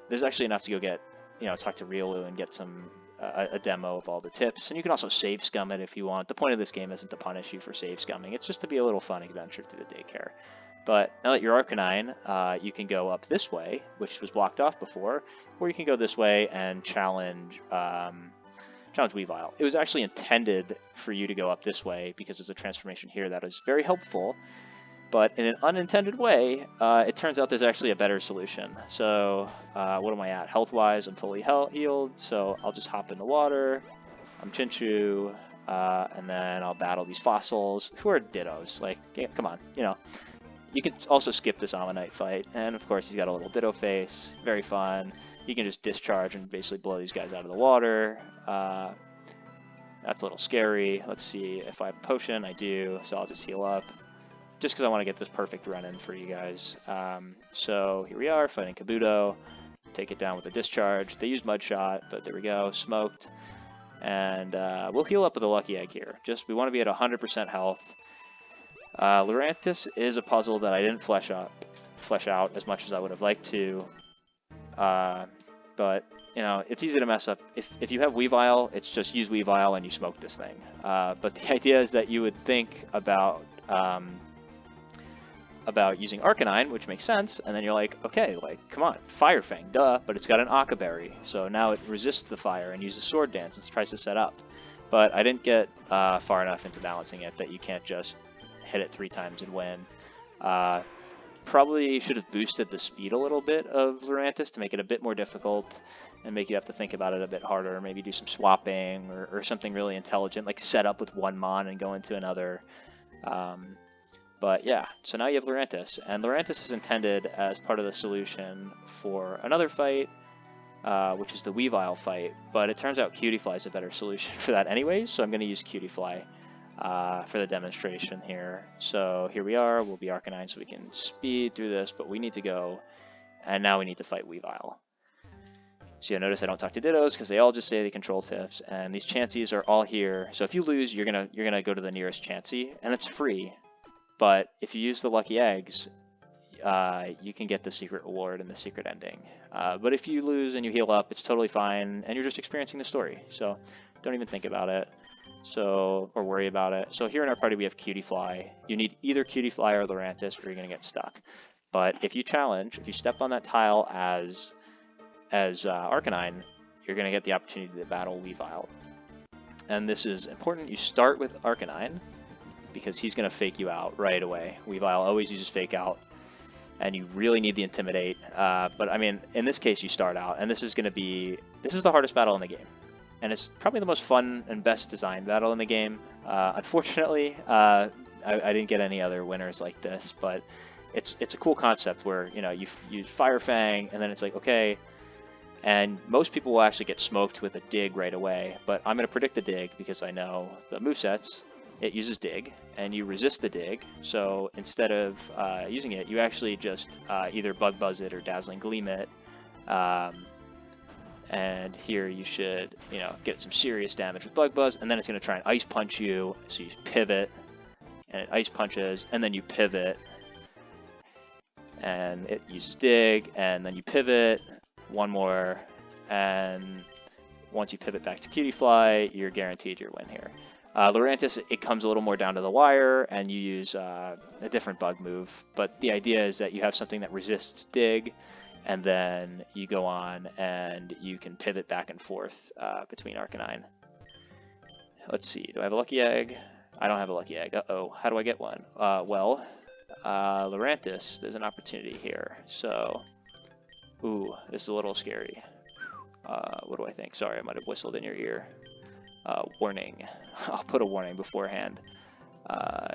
There's actually enough to go get, talk to Riolu and get a demo of all the tips. And you can also save scum it if you want. The point of this game isn't to punish you for save scumming. It's just to be a little fun adventure through the Daycare. But now that you're Arcanine, you can go up this way, which was blocked off before, or you can go this way and challenge Weavile. It was actually intended for you to go up this way because there's a transformation here that is very helpful. But in an unintended way, it turns out there's actually a better solution. So what am I at? Health-wise, I'm fully healed, so I'll just hop in the water. I'm Chinchu, and then I'll battle these fossils, who are Dittos. Like, come on, You can also skip this Ammonite fight, and of course he's got a little Ditto face, very fun. You can just discharge and basically blow these guys out of the water. That's a little scary. Let's see if I have a potion. I do, so I'll just heal up. Just because I want to get this perfect run-in for you guys. So here we are, fighting Kabuto. Take it down with a discharge. They used Mud Shot, but there we go, smoked. And we'll heal up with a lucky egg here. We want to be at 100% health. Lurantis is a puzzle that I didn't flesh out as much as I would have liked to. But, it's easy to mess up. If you have Weavile, it's just use Weavile and you smoke this thing. But the idea is that you would think about about using Arcanine, which makes sense, and then you're like, okay, like, come on, Fire Fang, duh, but it's got an Aqua Berry, so now it resists the fire and uses Sword Dance and tries to set up. But I didn't get far enough into balancing it that you can't just hit it 3 times and win. Probably should have boosted the speed a little bit of Lurantis to make it a bit more difficult and make you have to think about it a bit harder, maybe do some swapping or something really intelligent, like set up with 1 Mon and go into another. But yeah, so now you have Lurantis, and Lurantis is intended as part of the solution for another fight, which is the Weavile fight, but it turns out Cutiefly is a better solution for that anyways, so I'm going to use Cutiefly for the demonstration here. So here we are, we'll be Arcanine so we can speed through this, but we need to go, and now we need to fight Weavile. So you'll notice I don't talk to Dittos because they all just say they control tips, and these Chanseys are all here. So if you lose, you're gonna go to the nearest Chansey, and it's free. But if you use the lucky eggs, you can get the secret reward and the secret ending. But if you lose and you heal up, it's totally fine, and you're just experiencing the story. So don't even think about it, or worry about it. So here in our party we have Cutiefly. You need either Cutiefly or Lurantis, or you're gonna get stuck. But if you step on that tile as Arcanine, you're gonna get the opportunity to battle Weavile. And this is important. You start with Arcanine, because he's going to fake you out right away. Weavile always uses fake out, and you really need the intimidate. But I mean, in this case, you start out, and this is the hardest battle in the game, and it's probably the most fun and best designed battle in the game. Unfortunately, I didn't get any other winners like this, but it's a cool concept where you use Fire Fang, and then it's like, okay. And most people will actually get smoked with a dig right away, but I'm going to predict the dig because I know the movesets. It uses dig, and you resist the dig, so instead of using it, you actually just either Bug Buzz it or Dazzling Gleam it, and here you should get some serious damage with Bug Buzz, and then it's going to try and Ice Punch you, so you pivot, and it Ice Punches, and then you pivot, and it uses dig, and then you pivot, 1 more, and once you pivot back to Cutiefly, you're guaranteed your win here. Lurantis, it comes a little more down to the wire, and you use a different bug move. But the idea is that you have something that resists dig, and then you go on and you can pivot back and forth between Arcanine. Let's see, do I have a lucky egg? I don't have a lucky egg. Uh-oh, how do I get one? Lurantis, there's an opportunity here. So, ooh, this is a little scary. What do I think? Sorry, I might have whistled in your ear. Warning. I'll put a warning beforehand.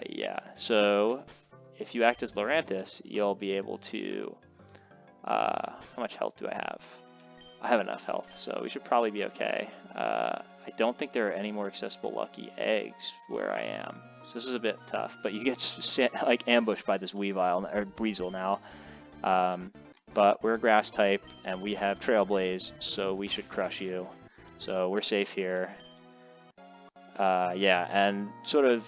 Yeah, so if you act as Lurantis, you'll be able to... how much health do I have? I have enough health, so we should probably be okay. I don't think there are any more accessible lucky eggs where I am, so this is a bit tough, but you get like ambushed by this Weasel now. But we're a grass type, and we have Trailblaze, so we should crush you. So we're safe here. Yeah, and sort of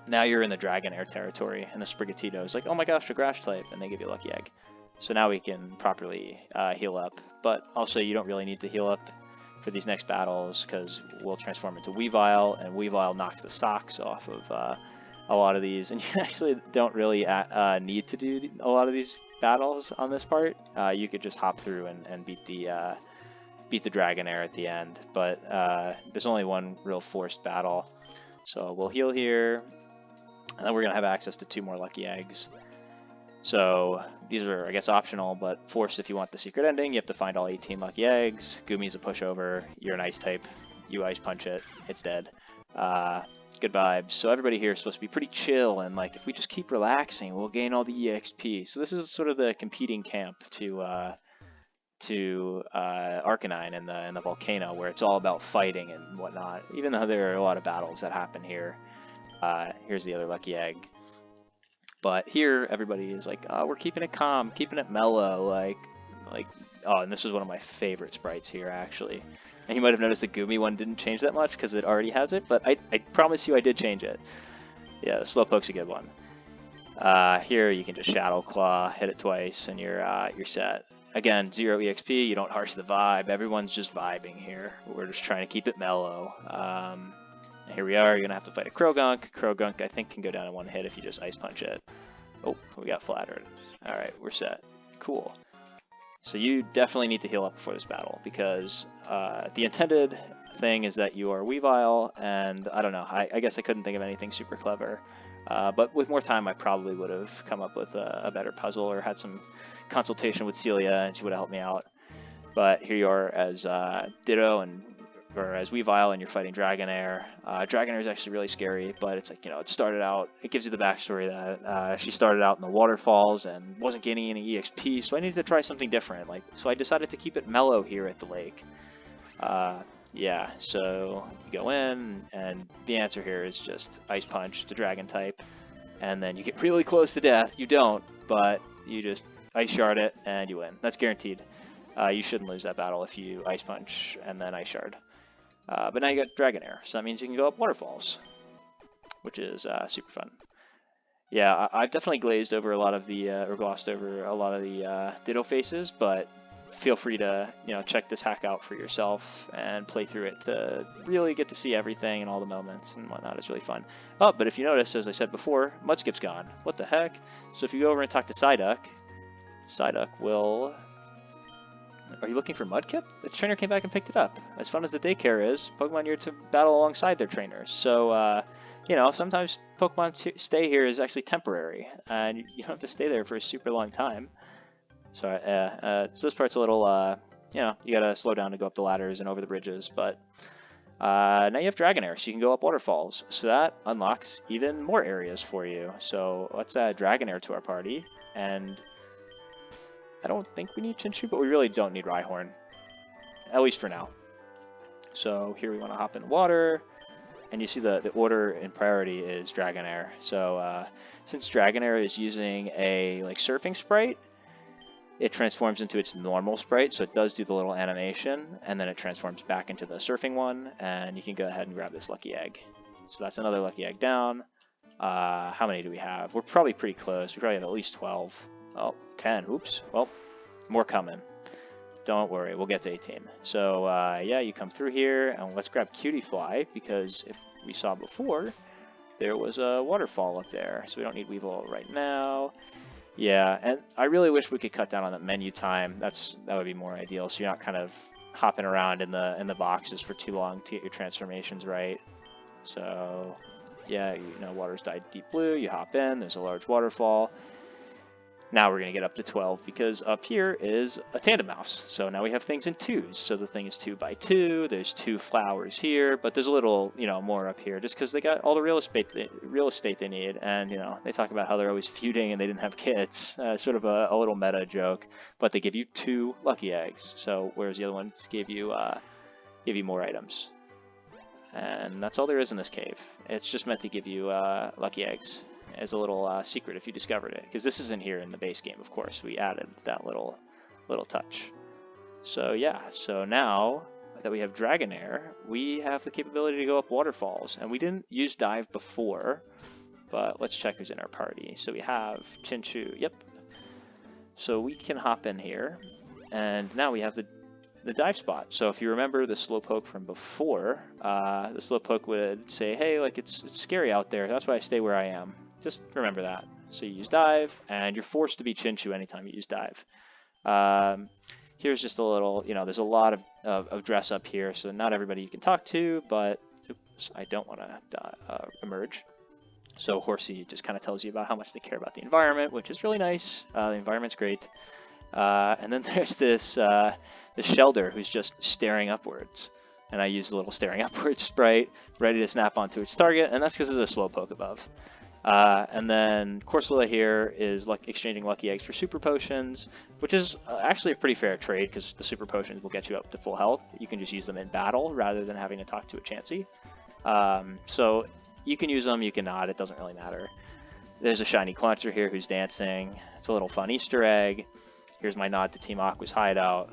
now you're in the Dragonair territory, and the Sprigatito is like, oh my gosh, a grass type, and they give you a lucky egg. So now we can properly heal up, but also you don't really need to heal up for these next battles because we'll transform into Weavile, and Weavile knocks the socks off of a lot of these, and you actually don't really need to do a lot of these battles on this part. You could just hop through and beat the Dragonair at the end, but there's only one real forced battle. So we'll heal here, and then we're going to have access to 2 more lucky eggs. So these are, I guess, optional, but forced if you want the secret ending. You have to find all 18 lucky eggs. Gumi's a pushover. You're an ice type. You ice punch it. It's dead. Good vibes. So everybody here is supposed to be pretty chill, and like if we just keep relaxing, we'll gain all the EXP. So this is sort of the competing camp to Arcanine in the Volcano, where it's all about fighting and whatnot. Even though there are a lot of battles that happen here. Here's the other lucky egg. But here, everybody is like, oh, we're keeping it calm, keeping it mellow, like, oh, and this is one of my favorite sprites here, actually. And you might have noticed the Gumi one didn't change that much because it already has it, but I promise you I did change it. Yeah, the Slowpoke's a good one. Here you can just Shadow Claw, hit it twice, and you're set. Again, 0 EXP, you don't harsh the vibe, everyone's just vibing here. We're just trying to keep it mellow. Here we are, you're going to have to fight a Krogunk. Krogunk, I think, can go down in 1 hit if you just Ice Punch it. Oh, we got flattered. All right, we're set. Cool. So you definitely need to heal up before this battle, because the intended thing is that you are Weavile, and I don't know, I guess I couldn't think of anything super clever. But with more time, I probably would have come up with a better puzzle or had some consultation with Celia, and she would have helped me out. But here you are as Ditto or as Weavile, and you're fighting Dragonair. Dragonair is actually really scary, but it's like, it started out, it gives you the backstory that she started out in the Waterfalls and wasn't gaining any EXP, so I needed to try something different. So I decided to keep it mellow here at the lake. Yeah, so you go in, and the answer here is just Ice Punch to Dragon type, and then you get really close to death. You don't, but you just Ice Shard it, and you win. That's guaranteed. You shouldn't lose that battle if you Ice Punch and then Ice Shard. But now you got Dragonair, so that means you can go up Waterfalls, which is super fun. Yeah, I've definitely glazed over a lot of the, or glossed over a lot of the Ditto faces, but feel free to, check this hack out for yourself and play through it to really get to see everything and all the moments and whatnot. It's really fun. Oh, but if you notice, as I said before, Mudskip's gone. What the heck? So if you go over and talk to Psyduck, Psyduck will... Are you looking for Mudkip? The trainer came back and picked it up. As fun as the Daycare is, Pokemon are to battle alongside their trainers. So, sometimes Pokemon stay here is actually temporary, and you don't have to stay there for a super long time. So this part's a little, you gotta slow down to go up the ladders and over the bridges, but now you have Dragonair, so you can go up Waterfalls. So that unlocks even more areas for you. So let's add Dragonair to our party, and I don't think we need Chinchou, but we really don't need Rhyhorn, at least for now. So here we want to hop in the water, and you see the order in priority is Dragonair. So since Dragonair is using a surfing sprite, it transforms into its normal sprite, so it does do the little animation, and then it transforms back into the surfing one, and you can go ahead and grab this lucky egg. So that's another lucky egg down. How many do we have? We're probably pretty close. We probably have at least 12. Oh, 10. Oops. Well, more coming. Don't worry, we'll get to 18. So, yeah, you come through here, and let's grab Cutiefly, because if we saw before, there was a waterfall up there, so we don't need Weevil right now. Yeah, and I really wish we could cut down on that menu time. That would be more ideal, so you're not kind of hopping around in the boxes for too long to get your transformations right. So, yeah, water's dyed deep blue, you hop in, there's a large waterfall. Now we're going to get up to 12, because up here is a tandem mouse. So now we have things in twos. So the thing is 2 by 2. There's 2 flowers here, but there's a little, more up here, just because they got all the real estate they need. And they talk about how they're always feuding and they didn't have kids. Sort of a little meta joke. But they give you 2 lucky eggs. So whereas the other ones give you more items. And that's all there is in this cave. It's just meant to give you lucky eggs as a little secret if you discovered it, because this isn't here in the base game. Of course, we added that little touch. So yeah, so now that we have Dragonair, we have the capability to go up waterfalls, and we didn't use dive before, but let's check who's in our party. So we have Chinchou. Yep. So we can hop in here, and now we have the dive spot. So if you remember the Slowpoke from before, the Slowpoke would say, hey, it's scary out there, that's why I stay where I am. Just remember that. So you use dive, and you're forced to be Chinchou anytime you use dive. Here's just a little, there's a lot of dress up here, so not everybody you can talk to, but oops, I don't want to emerge. So Horsey just kind of tells you about how much they care about the environment, which is really nice. The environment's great. And then there's this Shelder who's just staring upwards. And I use the little staring upwards sprite, ready to snap onto its target, and that's because there's a Slowpoke above. And then Corsola here is exchanging lucky eggs for super potions, which is actually a pretty fair trade, because the super potions will get you up to full health. You can just use them in battle rather than having to talk to a Chansey. So you can use them, you can not, it doesn't really matter. There's a shiny Cluncher here who's dancing. It's a little fun Easter egg. Here's my nod to Team Aqua's hideout,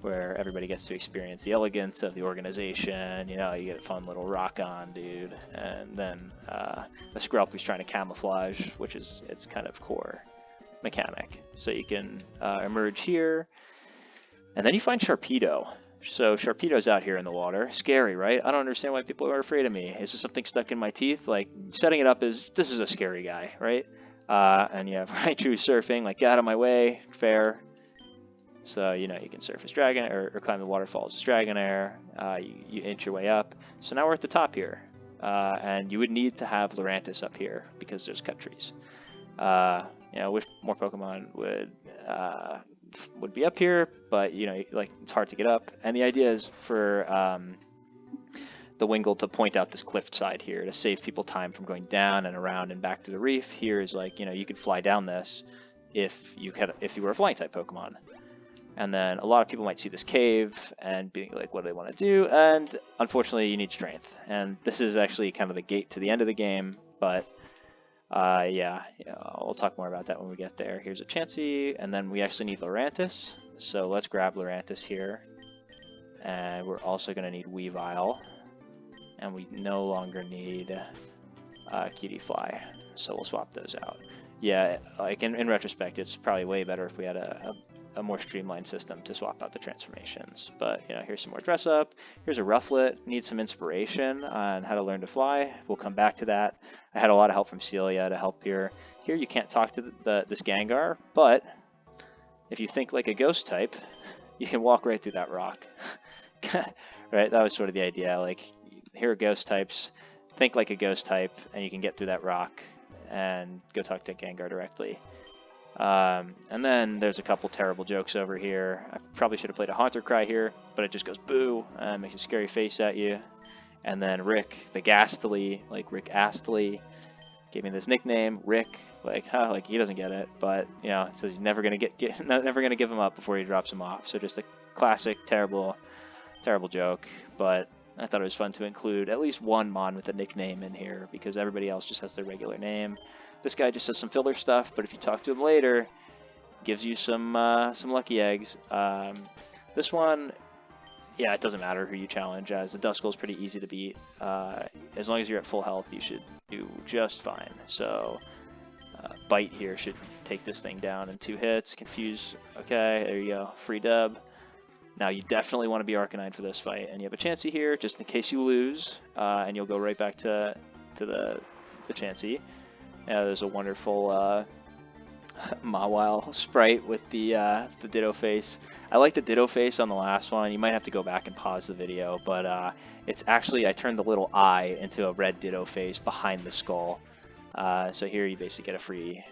where everybody gets to experience the elegance of the organization. You get a fun little rock on, dude. And then a Skrelp who's trying to camouflage, which is its kind of core mechanic. So you can emerge here, and then you find Sharpedo. So Sharpedo's out here in the water. Scary, right? I don't understand why people are afraid of me. Is there something stuck in my teeth? Like, setting it up is, this is a scary guy, right? And you have Raichu surfing, like, get out of my way, fair. So, you know, you can surf as Dragon, or climb the waterfalls as Dragonair. You inch your way up. So now we're at the top here. And you would need to have Lurantis up here, because there's cut trees. You know, wish more Pokemon would be up here, but you know, like, it's hard to get up. And the idea is for the Wingull to point out this cliffside here to save people time from going down and around and back to the reef. Here is like, you know, you could fly down this if you were a flying type Pokemon. And then a lot of people might see this cave and be like, what do they want to do? And unfortunately, you need strength. And this is actually kind of the gate to the end of the game, but yeah, we'll talk more about that when we get there. Here's a Chansey, and then we actually need Lurantis. So let's grab Lurantis here. And we're also going to need Weavile. And we no longer need Cutie Fly. So we'll swap those out. Yeah, like in retrospect, it's probably way better if we had a more streamlined system to swap out the transformations. But, you know, here's some more dress up. Here's a Rufflet. Needs some inspiration on how to learn to fly. We'll come back to that. I had a lot of help from Celia to help here. Here you can't talk to this Gengar, but if you think like a ghost type, you can walk right through that rock. Right? That was sort of the idea. Like, here are ghost types. Think like a ghost type, and you can get through that rock and go talk to Gengar directly. And then there's a couple terrible jokes over here. I probably should have played a Haunter Cry here, but it just goes boo, and makes a scary face at you. And then Rick, the Ghastly, like Rick Astley, gave me this nickname, Rick. Like, huh, like he doesn't get it, but you know, it says he's never gonna never gonna give him up before he drops him off. So just a classic, terrible joke. But I thought it was fun to include at least one Mon with a nickname in here, because everybody else just has their regular name. This guy just does some filler stuff, but if you talk to him later, gives you some lucky eggs. This one, yeah, it doesn't matter who you challenge, as the Duskull is pretty easy to beat. As long as you're at full health, you should do just fine. So, Bite here should take this thing down in 2 hits. Confuse, okay, there you go, free dub. Now you definitely want to be Arcanine for this fight, and you have a Chansey here, just in case you lose, and you'll go right back to the Chansey. Yeah, there's a wonderful Mawile sprite with the Ditto face. I like the Ditto face on the last one. You might have to go back and pause the video, but it's actually, I turned the little eye into a red Ditto face behind the skull. So here you basically get a free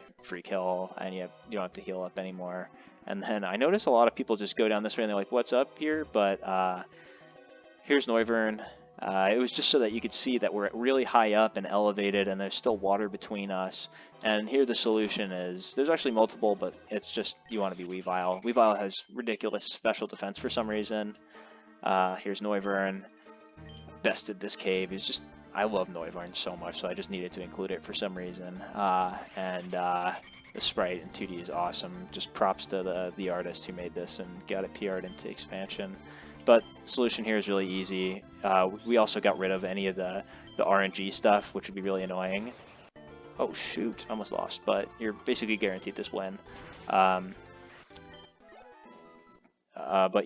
kill, and you don't have to heal up anymore. And then I notice a lot of people just go down this way and they're like, what's up here? But here's Noivern. It was just so that you could see that we're really high up and elevated, and there's still water between us. And here the solution is, there's actually multiple, but it's just, you want to be Weavile. Weavile has ridiculous special defense for some reason. Here's Noivern. Bested this cave. He's just, I love Noivern so much, so I just needed to include it for some reason. The sprite in 2D is awesome. Just props to the artist who made this and got it PR'd into expansion. But the solution here is really easy. We also got rid of any of the RNG stuff, which would be really annoying. Oh shoot, almost lost, but you're basically guaranteed this win. But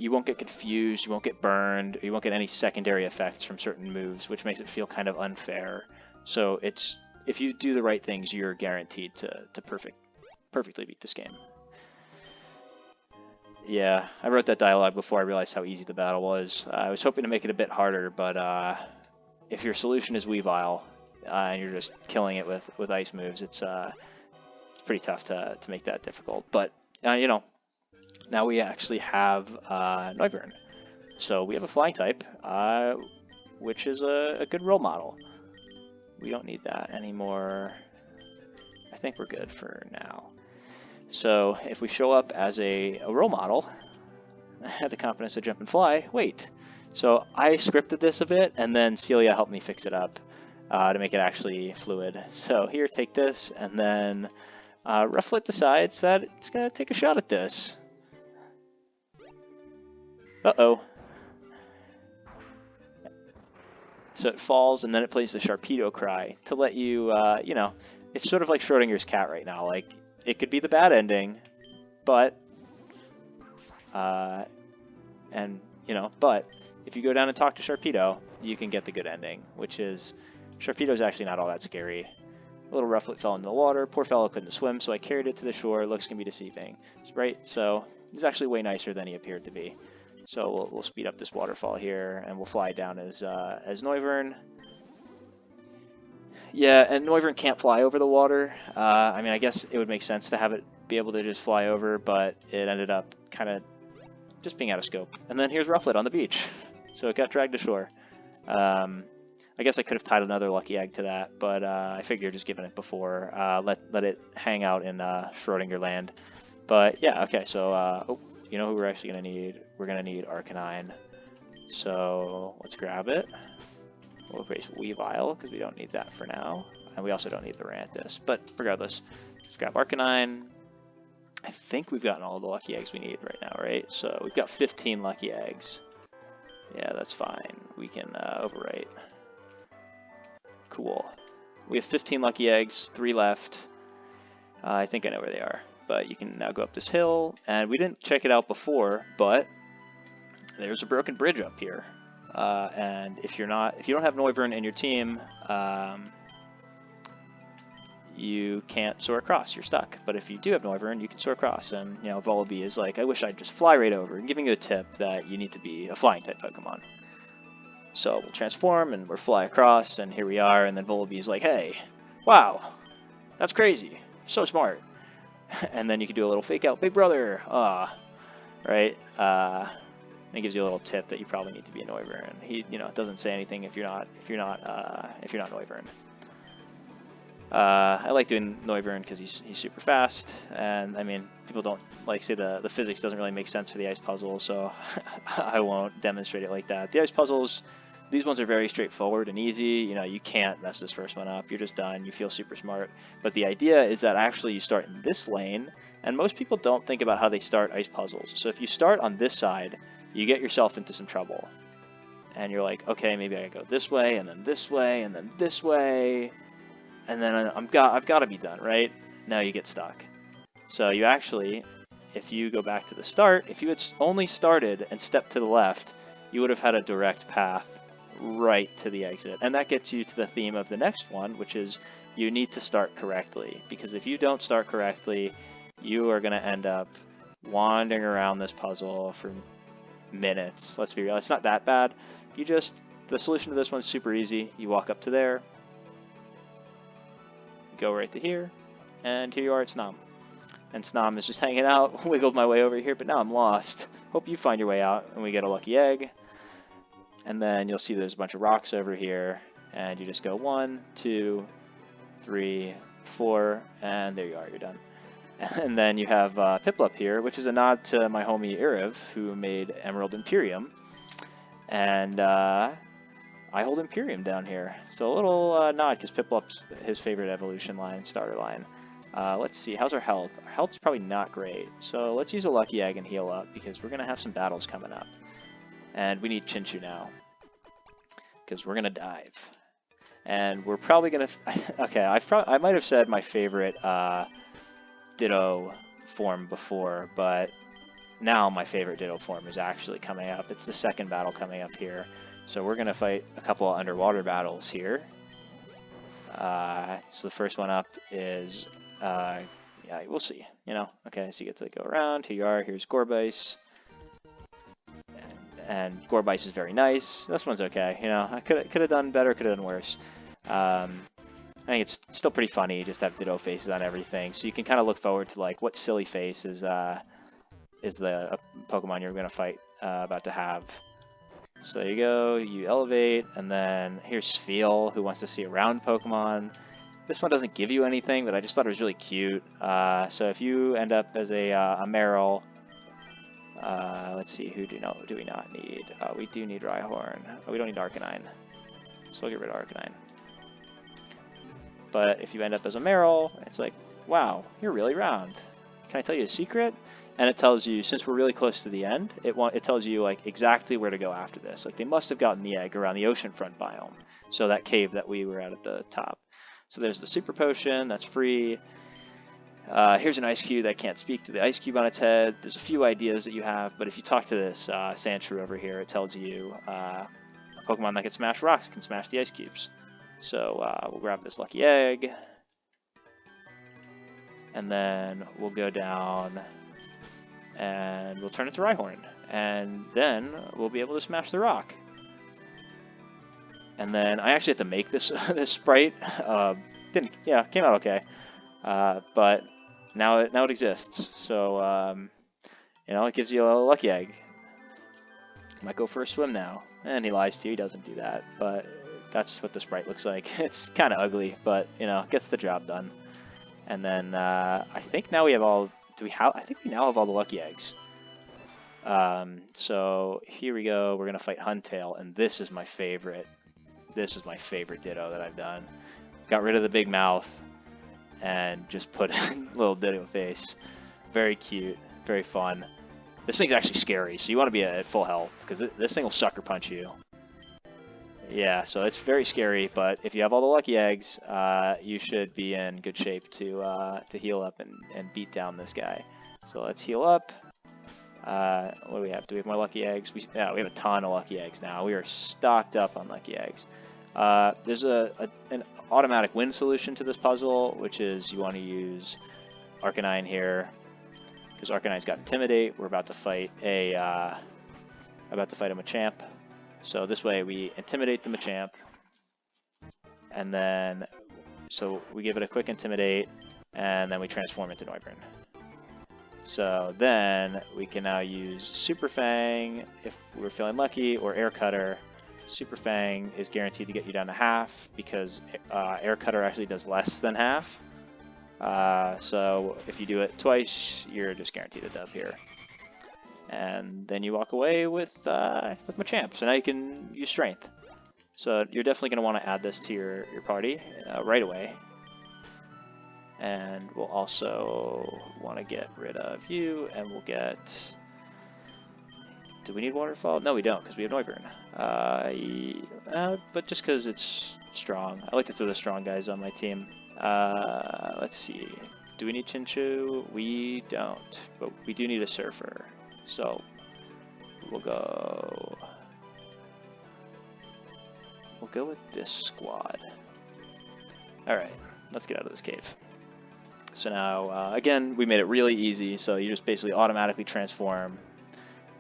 you won't get confused, you won't get burned, you won't get any secondary effects from certain moves, which makes it feel kind of unfair. So it's, if you do the right things, you're guaranteed to perfectly beat this game. Yeah, I wrote that dialogue before I realized how easy the battle was. I was hoping to make it a bit harder, but if your solution is Weavile, and you're just killing it with ice moves, it's pretty tough to make that difficult. But, you know, now we actually have Noivern. So we have a flying type, which is a good role model. We don't need that anymore. I think we're good for now. So if we show up as a role model, I have the confidence to jump and fly. Wait. So I scripted this a bit, and then Celia helped me fix it up to make it actually fluid. So here, take this, and then Rufflet decides that it's going to take a shot at this. Uh-oh. So it falls, and then it plays the Sharpedo cry to let you, you know, it's sort of like Schrodinger's cat right now. Like, it could be the bad ending, but, and you know, but if you go down and talk to Sharpedo, you can get the good ending, which is Sharpedo's actually not all that scary. A little rufflet fell into the water. Poor fellow couldn't swim, so I carried it to the shore. Looks can be deceiving, right? So he's actually way nicer than he appeared to be. So we'll speed up this waterfall here, and we'll fly down as Noivern. Yeah, and Noivern can't fly over the water. I mean, I guess it would make sense to have it be able to just fly over, but it ended up kind of just being out of scope. And then here's Rufflet on the beach. So it got dragged ashore. I guess I could have tied another lucky egg to that, but I figured just giving it before, let it hang out in Schrodinger land. But yeah, okay, so, oh, you know who we're actually going to need? We're going to need Arcanine. So let's grab it. We'll replace Weavile, because we don't need that for now. And we also don't need the Lurantis. But regardless, let's grab Arcanine. I think we've gotten all the lucky eggs we need right now, right? So we've got 15 lucky eggs. Yeah, that's fine. We can overwrite. Cool. We have 15 lucky eggs, 3 left. I think I know where they are. But you can now go up this hill. And we didn't check it out before, but there's a broken bridge up here. And if you don't have Noivern in your team, you can't soar across. You're stuck. But if you do have Noivern, you can soar across. And you know, Volibee is like, I wish I'd just fly right over, and giving you a tip that you need to be a flying type Pokemon. So we'll transform and we'll fly across, and here we are. And then Volibee is like, hey, wow, that's crazy. So smart. And then you can do a little fake out, big brother. Right. And it gives you a little tip that you probably need to be a Noivern. He, you know, doesn't say anything if you're not Noivern. I like doing Noivern because he's super fast, and I mean, people don't like say the physics doesn't really make sense for the ice puzzle, so I won't demonstrate it like that. The ice puzzles, these ones are very straightforward and easy. You know, you can't mess this first one up. You're just done. You feel super smart. But the idea is that actually you start in this lane, and most people don't think about how they start ice puzzles. So if you start on this side, you get yourself into some trouble. And you're like, okay, maybe I go this way, and then this way, and then this way, and then I've got to be done, right? Now you get stuck. So you actually, if you go back to the start, if you had only started and stepped to the left, you would have had a direct path right to the exit. And that gets you to the theme of the next one, which is you need to start correctly. Because if you don't start correctly, you are going to end up wandering around this puzzle for minutes. Let's be real, it's not that bad. The solution to this one's super easy. You walk up to there, go right to here, and here you are at Snom. And Snom is just hanging out. Wiggled my way over here, but now I'm lost. Hope you find your way out, and we get a lucky egg. And then you'll see there's a bunch of rocks over here, and you just go 1, 2, 3, 4, and there you are, you're done. And then you have Piplup here, which is a nod to my homie Iriv, who made Emerald Imperium. And I hold Imperium down here. So a little nod, because Piplup's his favorite evolution line, starter line. Let's see, how's our health? Our health's probably not great. So let's use a lucky egg and heal up, because we're going to have some battles coming up. And we need Chinchu now, because we're going to dive. And we're probably going to... Okay, I might have said my favorite... Ditto form before, but now my favorite Ditto form is actually coming up. It's the second battle coming up here. So we're going to fight a couple of underwater battles here. So the first one up is, yeah, we'll see, you know. Okay, so you get to go around. Here you are. Here's Gourbice. And Gourbice is very nice. This one's okay, you know. I could have done better, could have done worse. I think it's still pretty funny. You just have Ditto faces on everything, so you can kind of look forward to like what silly face is the Pokemon you're going to fight about to have. So there you go, you elevate, and then here's Spheal, who wants to see a round Pokemon. This one doesn't give you anything, but I just thought it was really cute. So if you end up as a Marill, let's see, who do we not need? We do need Rhyhorn. Oh, we don't need Arcanine, so we'll get rid of Arcanine. But if you end up as a Marill, it's like, wow, you're really round. Can I tell you a secret? And it tells you, since we're really close to the end, it tells you like exactly where to go after this. Like they must have gotten the egg around the oceanfront biome, so that cave that we were at the top. So there's the super potion, that's free. Here's an ice cube that can't speak to the ice cube on its head. There's a few ideas that you have, but if you talk to this Sandshrew over here, it tells you a Pokemon that can smash rocks can smash the ice cubes. So we'll grab this lucky egg, and then we'll go down, and we'll turn it to Rhyhorn, and then we'll be able to smash the rock. And then I actually had to make this this sprite. Came out okay. But now it exists. So it gives you a lucky egg. Might go for a swim now. And he lies to you. He doesn't do that. But that's what the sprite looks like. It's kind of ugly, but gets the job done. And then I think now we have all. I think we now have all the lucky eggs. So here we go. We're gonna fight Huntail, and this is my favorite. This is my favorite Ditto that I've done. Got rid of the big mouth and just put a little Ditto face. Very cute, very fun. This thing's actually scary, so you want to be at full health because this thing will sucker punch you. Yeah, so it's very scary, but if you have all the lucky eggs, you should be in good shape to heal up and beat down this guy. So let's heal up. What do we have? Do we have more lucky eggs? We have a ton of lucky eggs now. We are stocked up on lucky eggs. There's an automatic win solution to this puzzle, which is you want to use Arcanine here, because Arcanine's got Intimidate. We're about to fight a Machamp. So this way we intimidate the Machamp, and then so we give it a quick Intimidate, and then we transform into Noivern. So then we can now use Super Fang if we're feeling lucky, or Air Cutter. Super Fang is guaranteed to get you down to half because Air Cutter actually does less than half. So if you do it twice, you're just guaranteed a dub here. And then you walk away with Machamp. So now you can use Strength. So you're definitely going to want to add this to your party right away. And we'll also want to get rid of you, and we'll get... Do we need Waterfall? No, we don't, because we have Noivern. But just because it's strong. I like to throw the strong guys on my team. Let's see. Do we need Chinchu? We don't, but we do need a Surfer. So we'll go with this squad. Alright, let's get out of this cave. So now, again, we made it really easy, so you just basically automatically transform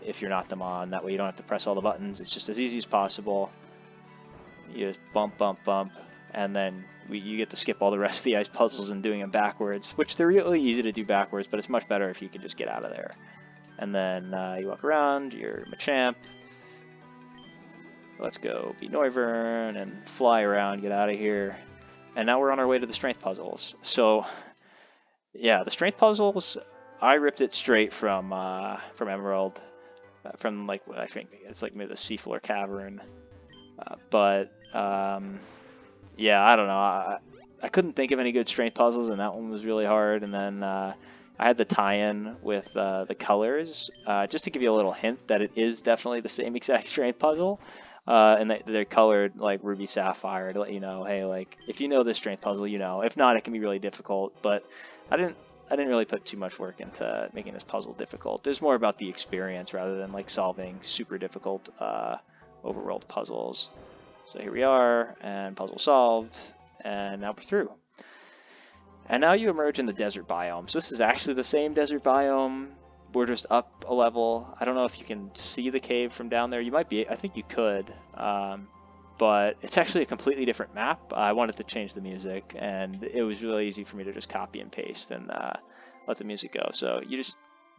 if you're not them on. That way you don't have to press all the buttons. It's just as easy as possible. You just bump, bump, bump, and then you get to skip all the rest of the ice puzzles and doing them backwards, which they're really easy to do backwards, but it's much better if you can just get out of there. And then you walk around, you're Machamp. Let's go be Noivern and fly around, get out of here. And now we're on our way to the strength puzzles. So, yeah, the strength puzzles, I ripped it straight from Emerald, from like what I think it's like maybe the Seafloor Cavern. Yeah, I don't know. I couldn't think of any good strength puzzles, and that one was really hard. And then I had the tie-in with the colors, just to give you a little hint that it is definitely the same exact strength puzzle. And they're colored like Ruby Sapphire to let you know, hey, like if you know this strength puzzle, you know. If not, it can be really difficult. But I didn't really put too much work into making this puzzle difficult. There's more about the experience rather than like solving super difficult overworld puzzles. So here we are, and puzzle solved, and now we're through. And now you emerge in the desert biome. So this is actually the same desert biome. We're just up a level. I don't know if you can see the cave from down there. You might be. I think you could. But it's actually a completely different map. I wanted to change the music, and it was really easy for me to just copy and paste and let the music go. So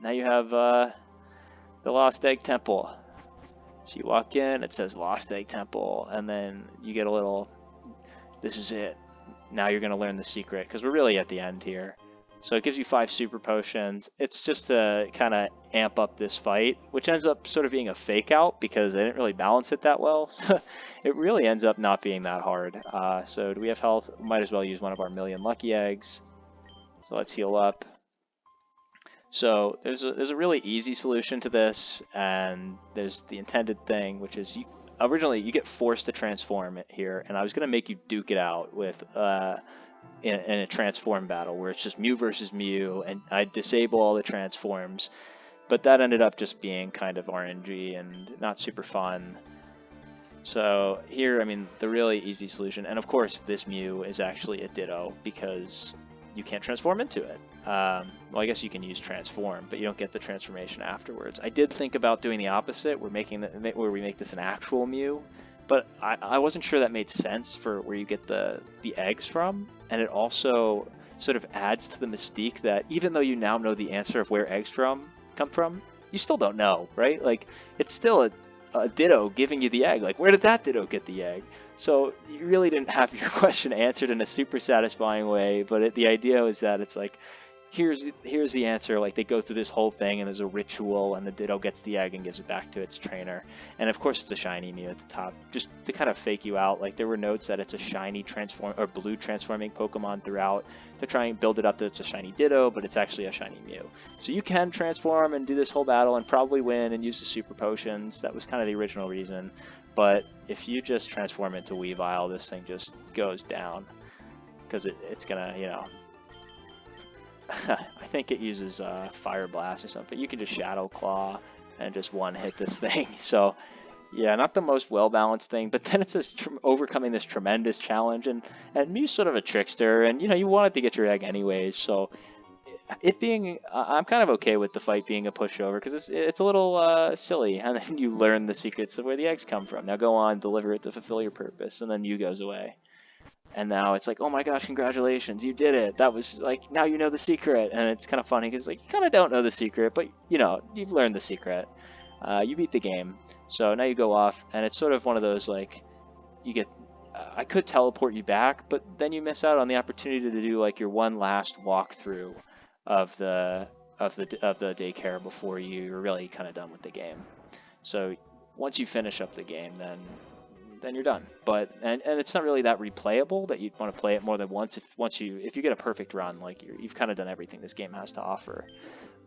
now you have the Lost Egg Temple. So you walk in, it says Lost Egg Temple, and then you get a little, this is it. Now you're going to learn the secret, because we're really at the end here. So it gives you 5 super potions. It's just to kind of amp up this fight, which ends up sort of being a fake out because they didn't really balance it that well. So it really ends up not being that hard. So do we have health? Might as well use one of our million lucky eggs. So let's heal up. So there's a really easy solution to this, and there's the intended thing, which is originally you get forced to transform it here, and I was going to make you duke it out with in a transform battle where it's just Mew versus Mew, and I disable all the transforms. But that ended up just being kind of RNG and not super fun. So here, I mean, the really easy solution, and of course this Mew is actually a Ditto because you can't transform into it. Well, I guess you can use transform, but you don't get the transformation afterwards. I did think about doing the opposite, where we make this an actual Mew, but I wasn't sure that made sense for where you get the eggs from, and it also sort of adds to the mystique that even though you now know the answer of where eggs come from, you still don't know, right? Like, it's still a Ditto giving you the egg. Like, where did that Ditto get the egg? So you really didn't have your question answered in a super satisfying way, but the idea was that it's like, here's the answer. Like, they go through this whole thing, and there's a ritual, and the Ditto gets the egg and gives it back to its trainer. And of course, it's a shiny Mew at the top, just to kind of fake you out. Like, there were notes that it's a shiny blue transforming Pokemon throughout to try and build it up that it's a shiny Ditto, but it's actually a shiny Mew. So you can transform and do this whole battle and probably win and use the super potions. That was kind of the original reason. But if you just transform into Weavile, this thing just goes down because it's gonna, you know. I think it uses Fire Blast or something. You can just Shadow Claw and just one-hit this thing. So, yeah, not the most well-balanced thing, but then it's just overcoming this tremendous challenge, and Mew's sort of a trickster, and, you know, you wanted to get your egg anyways, so it being... I'm kind of okay with the fight being a pushover, because it's a little silly, and then you learn the secrets of where the eggs come from. Now go on, deliver it to fulfill your purpose, and then Mew goes away. And now it's like, oh my gosh, congratulations, you did it. That was like, now you know the secret. And it's kind of funny because, like, you kind of don't know the secret, but, you know, you've learned the secret. You beat the game. So now you go off, and it's sort of one of those, like, you get, I could teleport you back, but then you miss out on the opportunity to do, like, your one last walkthrough of the daycare before you're really kind of done with the game. So once you finish up the game, then you're done. But and it's not really that replayable that you'd want to play it more than once. If you get a perfect run, like you've kind of done everything this game has to offer.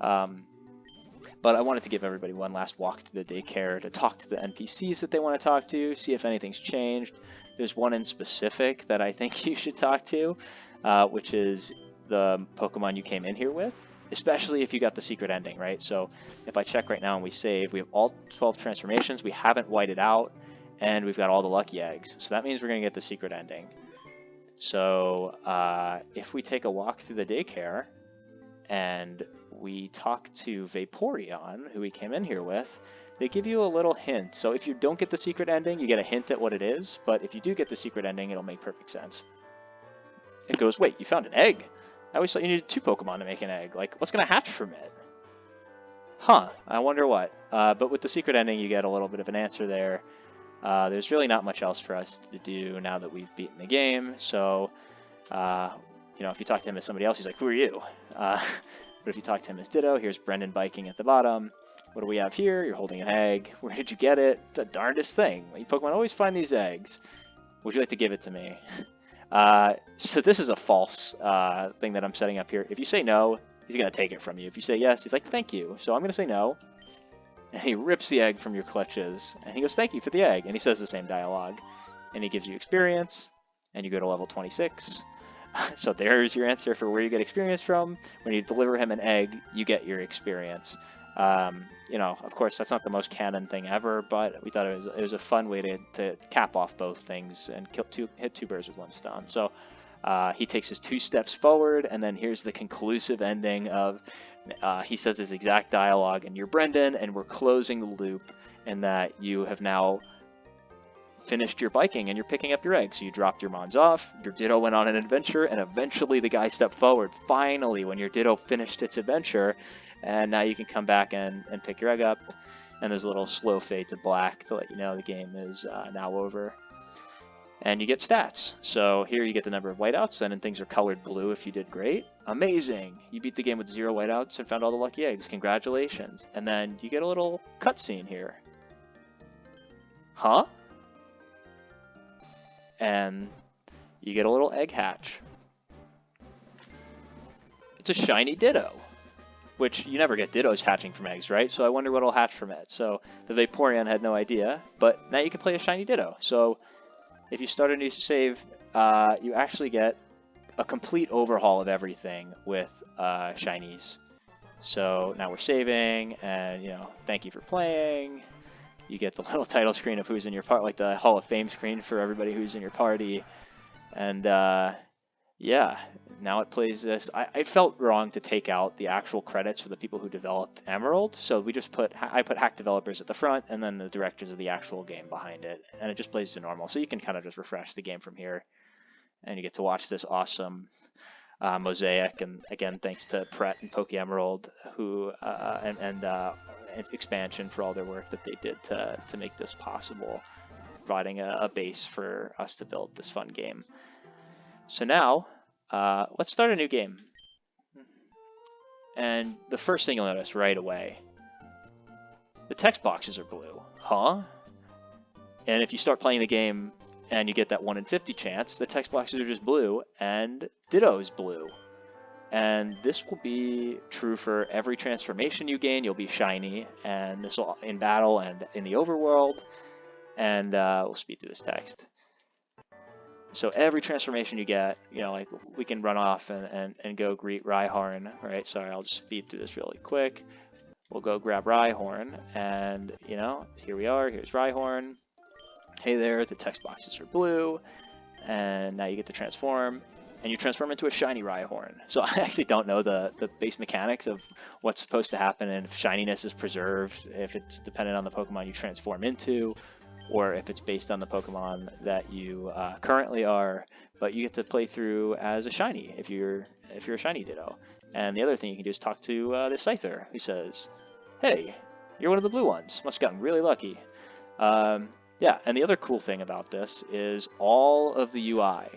But I wanted to give everybody one last walk to the daycare to talk to the NPCs that they want to talk to, see if anything's changed. There's one in specific that I think you should talk to, which is the Pokemon you came in here with, especially if you got the secret ending, right? So if I check right now and we save, we have all 12 transformations, we haven't whited out, and we've got all the lucky eggs. So that means we're going to get the secret ending. So if we take a walk through the daycare and we talk to Vaporeon, who we came in here with, they give you a little hint. So if you don't get the secret ending, you get a hint at what it is. But if you do get the secret ending, it'll make perfect sense. It goes, wait, you found an egg? I always thought you needed 2 Pokemon to make an egg. Like, what's going to hatch from it? Huh, I wonder what. But with the secret ending, you get a little bit of an answer there. There's really not much else for us to do now that we've beaten the game, so, you know, if you talk to him as somebody else, he's like, who are you? But if you talk to him as Ditto, here's Brendan biking at the bottom. What do we have here? You're holding an egg. Where did you get it? It's the darndest thing. You Pokemon always find these eggs. Would you like to give it to me? So this is a false thing that I'm setting up here. If you say no, he's going to take it from you. If you say yes, he's like, thank you. So I'm going to say no. And he rips the egg from your clutches, and he goes, thank you for the egg, and he says the same dialogue. And he gives you experience, and you go to level 26. So there's your answer for where you get experience from. When you deliver him an egg, you get your experience. You know, of course, that's not the most canon thing ever, but we thought it was a fun way to cap off both things and hit 2 birds with 1 stone. So he takes his 2 steps forward, and then here's the conclusive ending of... he says his exact dialogue, and you're Brendan, and we're closing the loop in that you have now finished your biking and you're picking up your eggs. So you dropped your Mons off, your Ditto went on an adventure, and eventually the guy stepped forward. Finally, when your Ditto finished its adventure, and now you can come back and pick your egg up, and there's a little slow fade to black to let you know the game is now over. And you get stats. So here you get the number of whiteouts, and then things are colored blue if you did great. Amazing! You beat the game with 0 whiteouts and found all the lucky eggs. Congratulations. And then you get a little cutscene here. Huh? And you get a little egg hatch. It's a shiny Ditto, which you never get Dittos hatching from eggs, right? So I wonder what'll hatch from it. So the Vaporeon had no idea, but now you can play a shiny Ditto. So if you start a new save, you actually get a complete overhaul of everything with shinies. So now we're saving, and thank you for playing. You get the little title screen of who's in your part, like the Hall of Fame screen for everybody who's in your party. And yeah, now it plays this. I felt wrong to take out the actual credits for the people who developed Emerald, so we just I put hack developers at the front and then the directors of the actual game behind it, and it just plays to normal. So you can kind of just refresh the game from here, and you get to watch this awesome mosaic. And again, thanks to Pret and Poke Emerald who and expansion for all their work that they did to make this possible, providing a base for us to build this fun game. So now, let's start a new game. And the first thing you'll notice right away, the text boxes are blue. Huh? And if you start playing the game and you get that 1 in 50 chance, the text boxes are just blue, and Ditto is blue. And this will be true for every transformation you gain. You'll be shiny, and this will in battle and in the overworld. And we'll speed through this text. So every transformation you get, like we can run off and go greet Rhyhorn, right? Sorry, I'll just speed through this really quick. We'll go grab Rhyhorn, and here we are. Here's Rhyhorn. Hey there, the text boxes are blue, and now you get to transform, and you transform into a shiny Rhyhorn. So I actually don't know the base mechanics of what's supposed to happen, and if shininess is preserved, if it's dependent on the Pokemon you transform into, or if it's based on the Pokemon that you currently are, but you get to play through as a shiny if you're a shiny Ditto. And the other thing you can do is talk to the Scyther, who says, "Hey, you're one of the blue ones. Must have gotten really lucky." Yeah, and the other cool thing about this is all of the UI,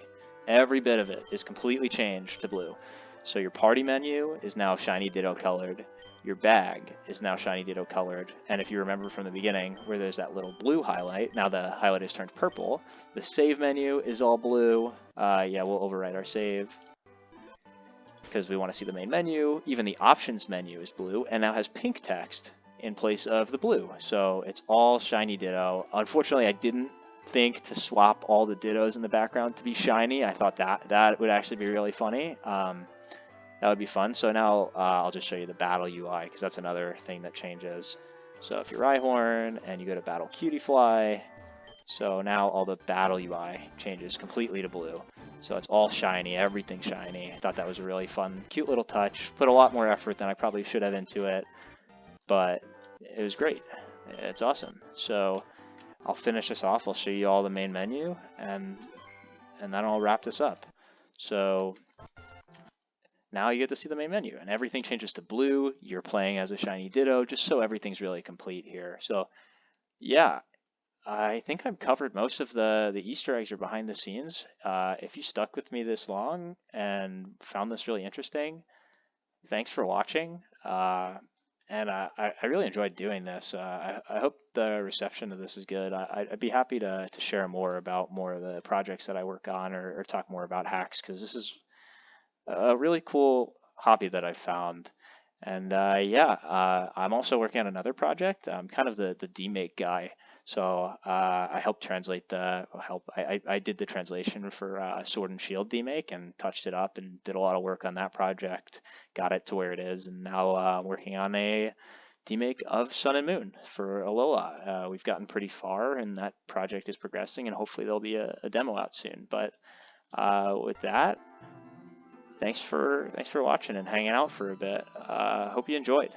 every bit of it, is completely changed to blue. So your party menu is now shiny Ditto colored. Your bag is now shiny Ditto colored, and if you remember from the beginning where there's that little blue highlight, now the highlight has turned purple. The save menu is all blue. Yeah, we'll overwrite our save because we want to see the main menu. Even the options menu is blue and now has pink text in place of the blue. So it's all shiny Ditto. Unfortunately, I didn't think to swap all the Dittos in the background to be shiny. I thought that would actually be really funny. That would be fun. So now I'll just show you the battle UI, because that's another thing that changes. So if you're Rhyhorn and you go to Battle Cutiefly, so now all the battle UI changes completely to blue. So it's all shiny, everything's shiny. I thought that was a really fun, cute little touch. Put a lot more effort than I probably should have into it, but it was great. It's awesome. So I'll finish this off. I'll show you all the main menu, and then I'll wrap this up. So now you get to see the main menu, and everything changes to blue. You're playing as a shiny Ditto, just so everything's really complete here. So yeah, I think I've covered most of the Easter eggs or behind the scenes. If you stuck with me this long and found this really interesting, thanks for watching. And I really enjoyed doing this. I hope the reception of this is good. I'd be happy to share more about more of the projects that I work on, or talk more about hacks, because this is a really cool hobby that I found. And yeah, I'm also working on another project. I'm kind of the demake guy. So I helped translate I did the translation for Sword and Shield demake, and touched it up and did a lot of work on that project, got it to where it is, and now I'm working on a demake of Sun and Moon for Alola. We've gotten pretty far, and that project is progressing, and hopefully there'll be a demo out soon. But with that, thanks for watching and hanging out for a bit. Hope you enjoyed.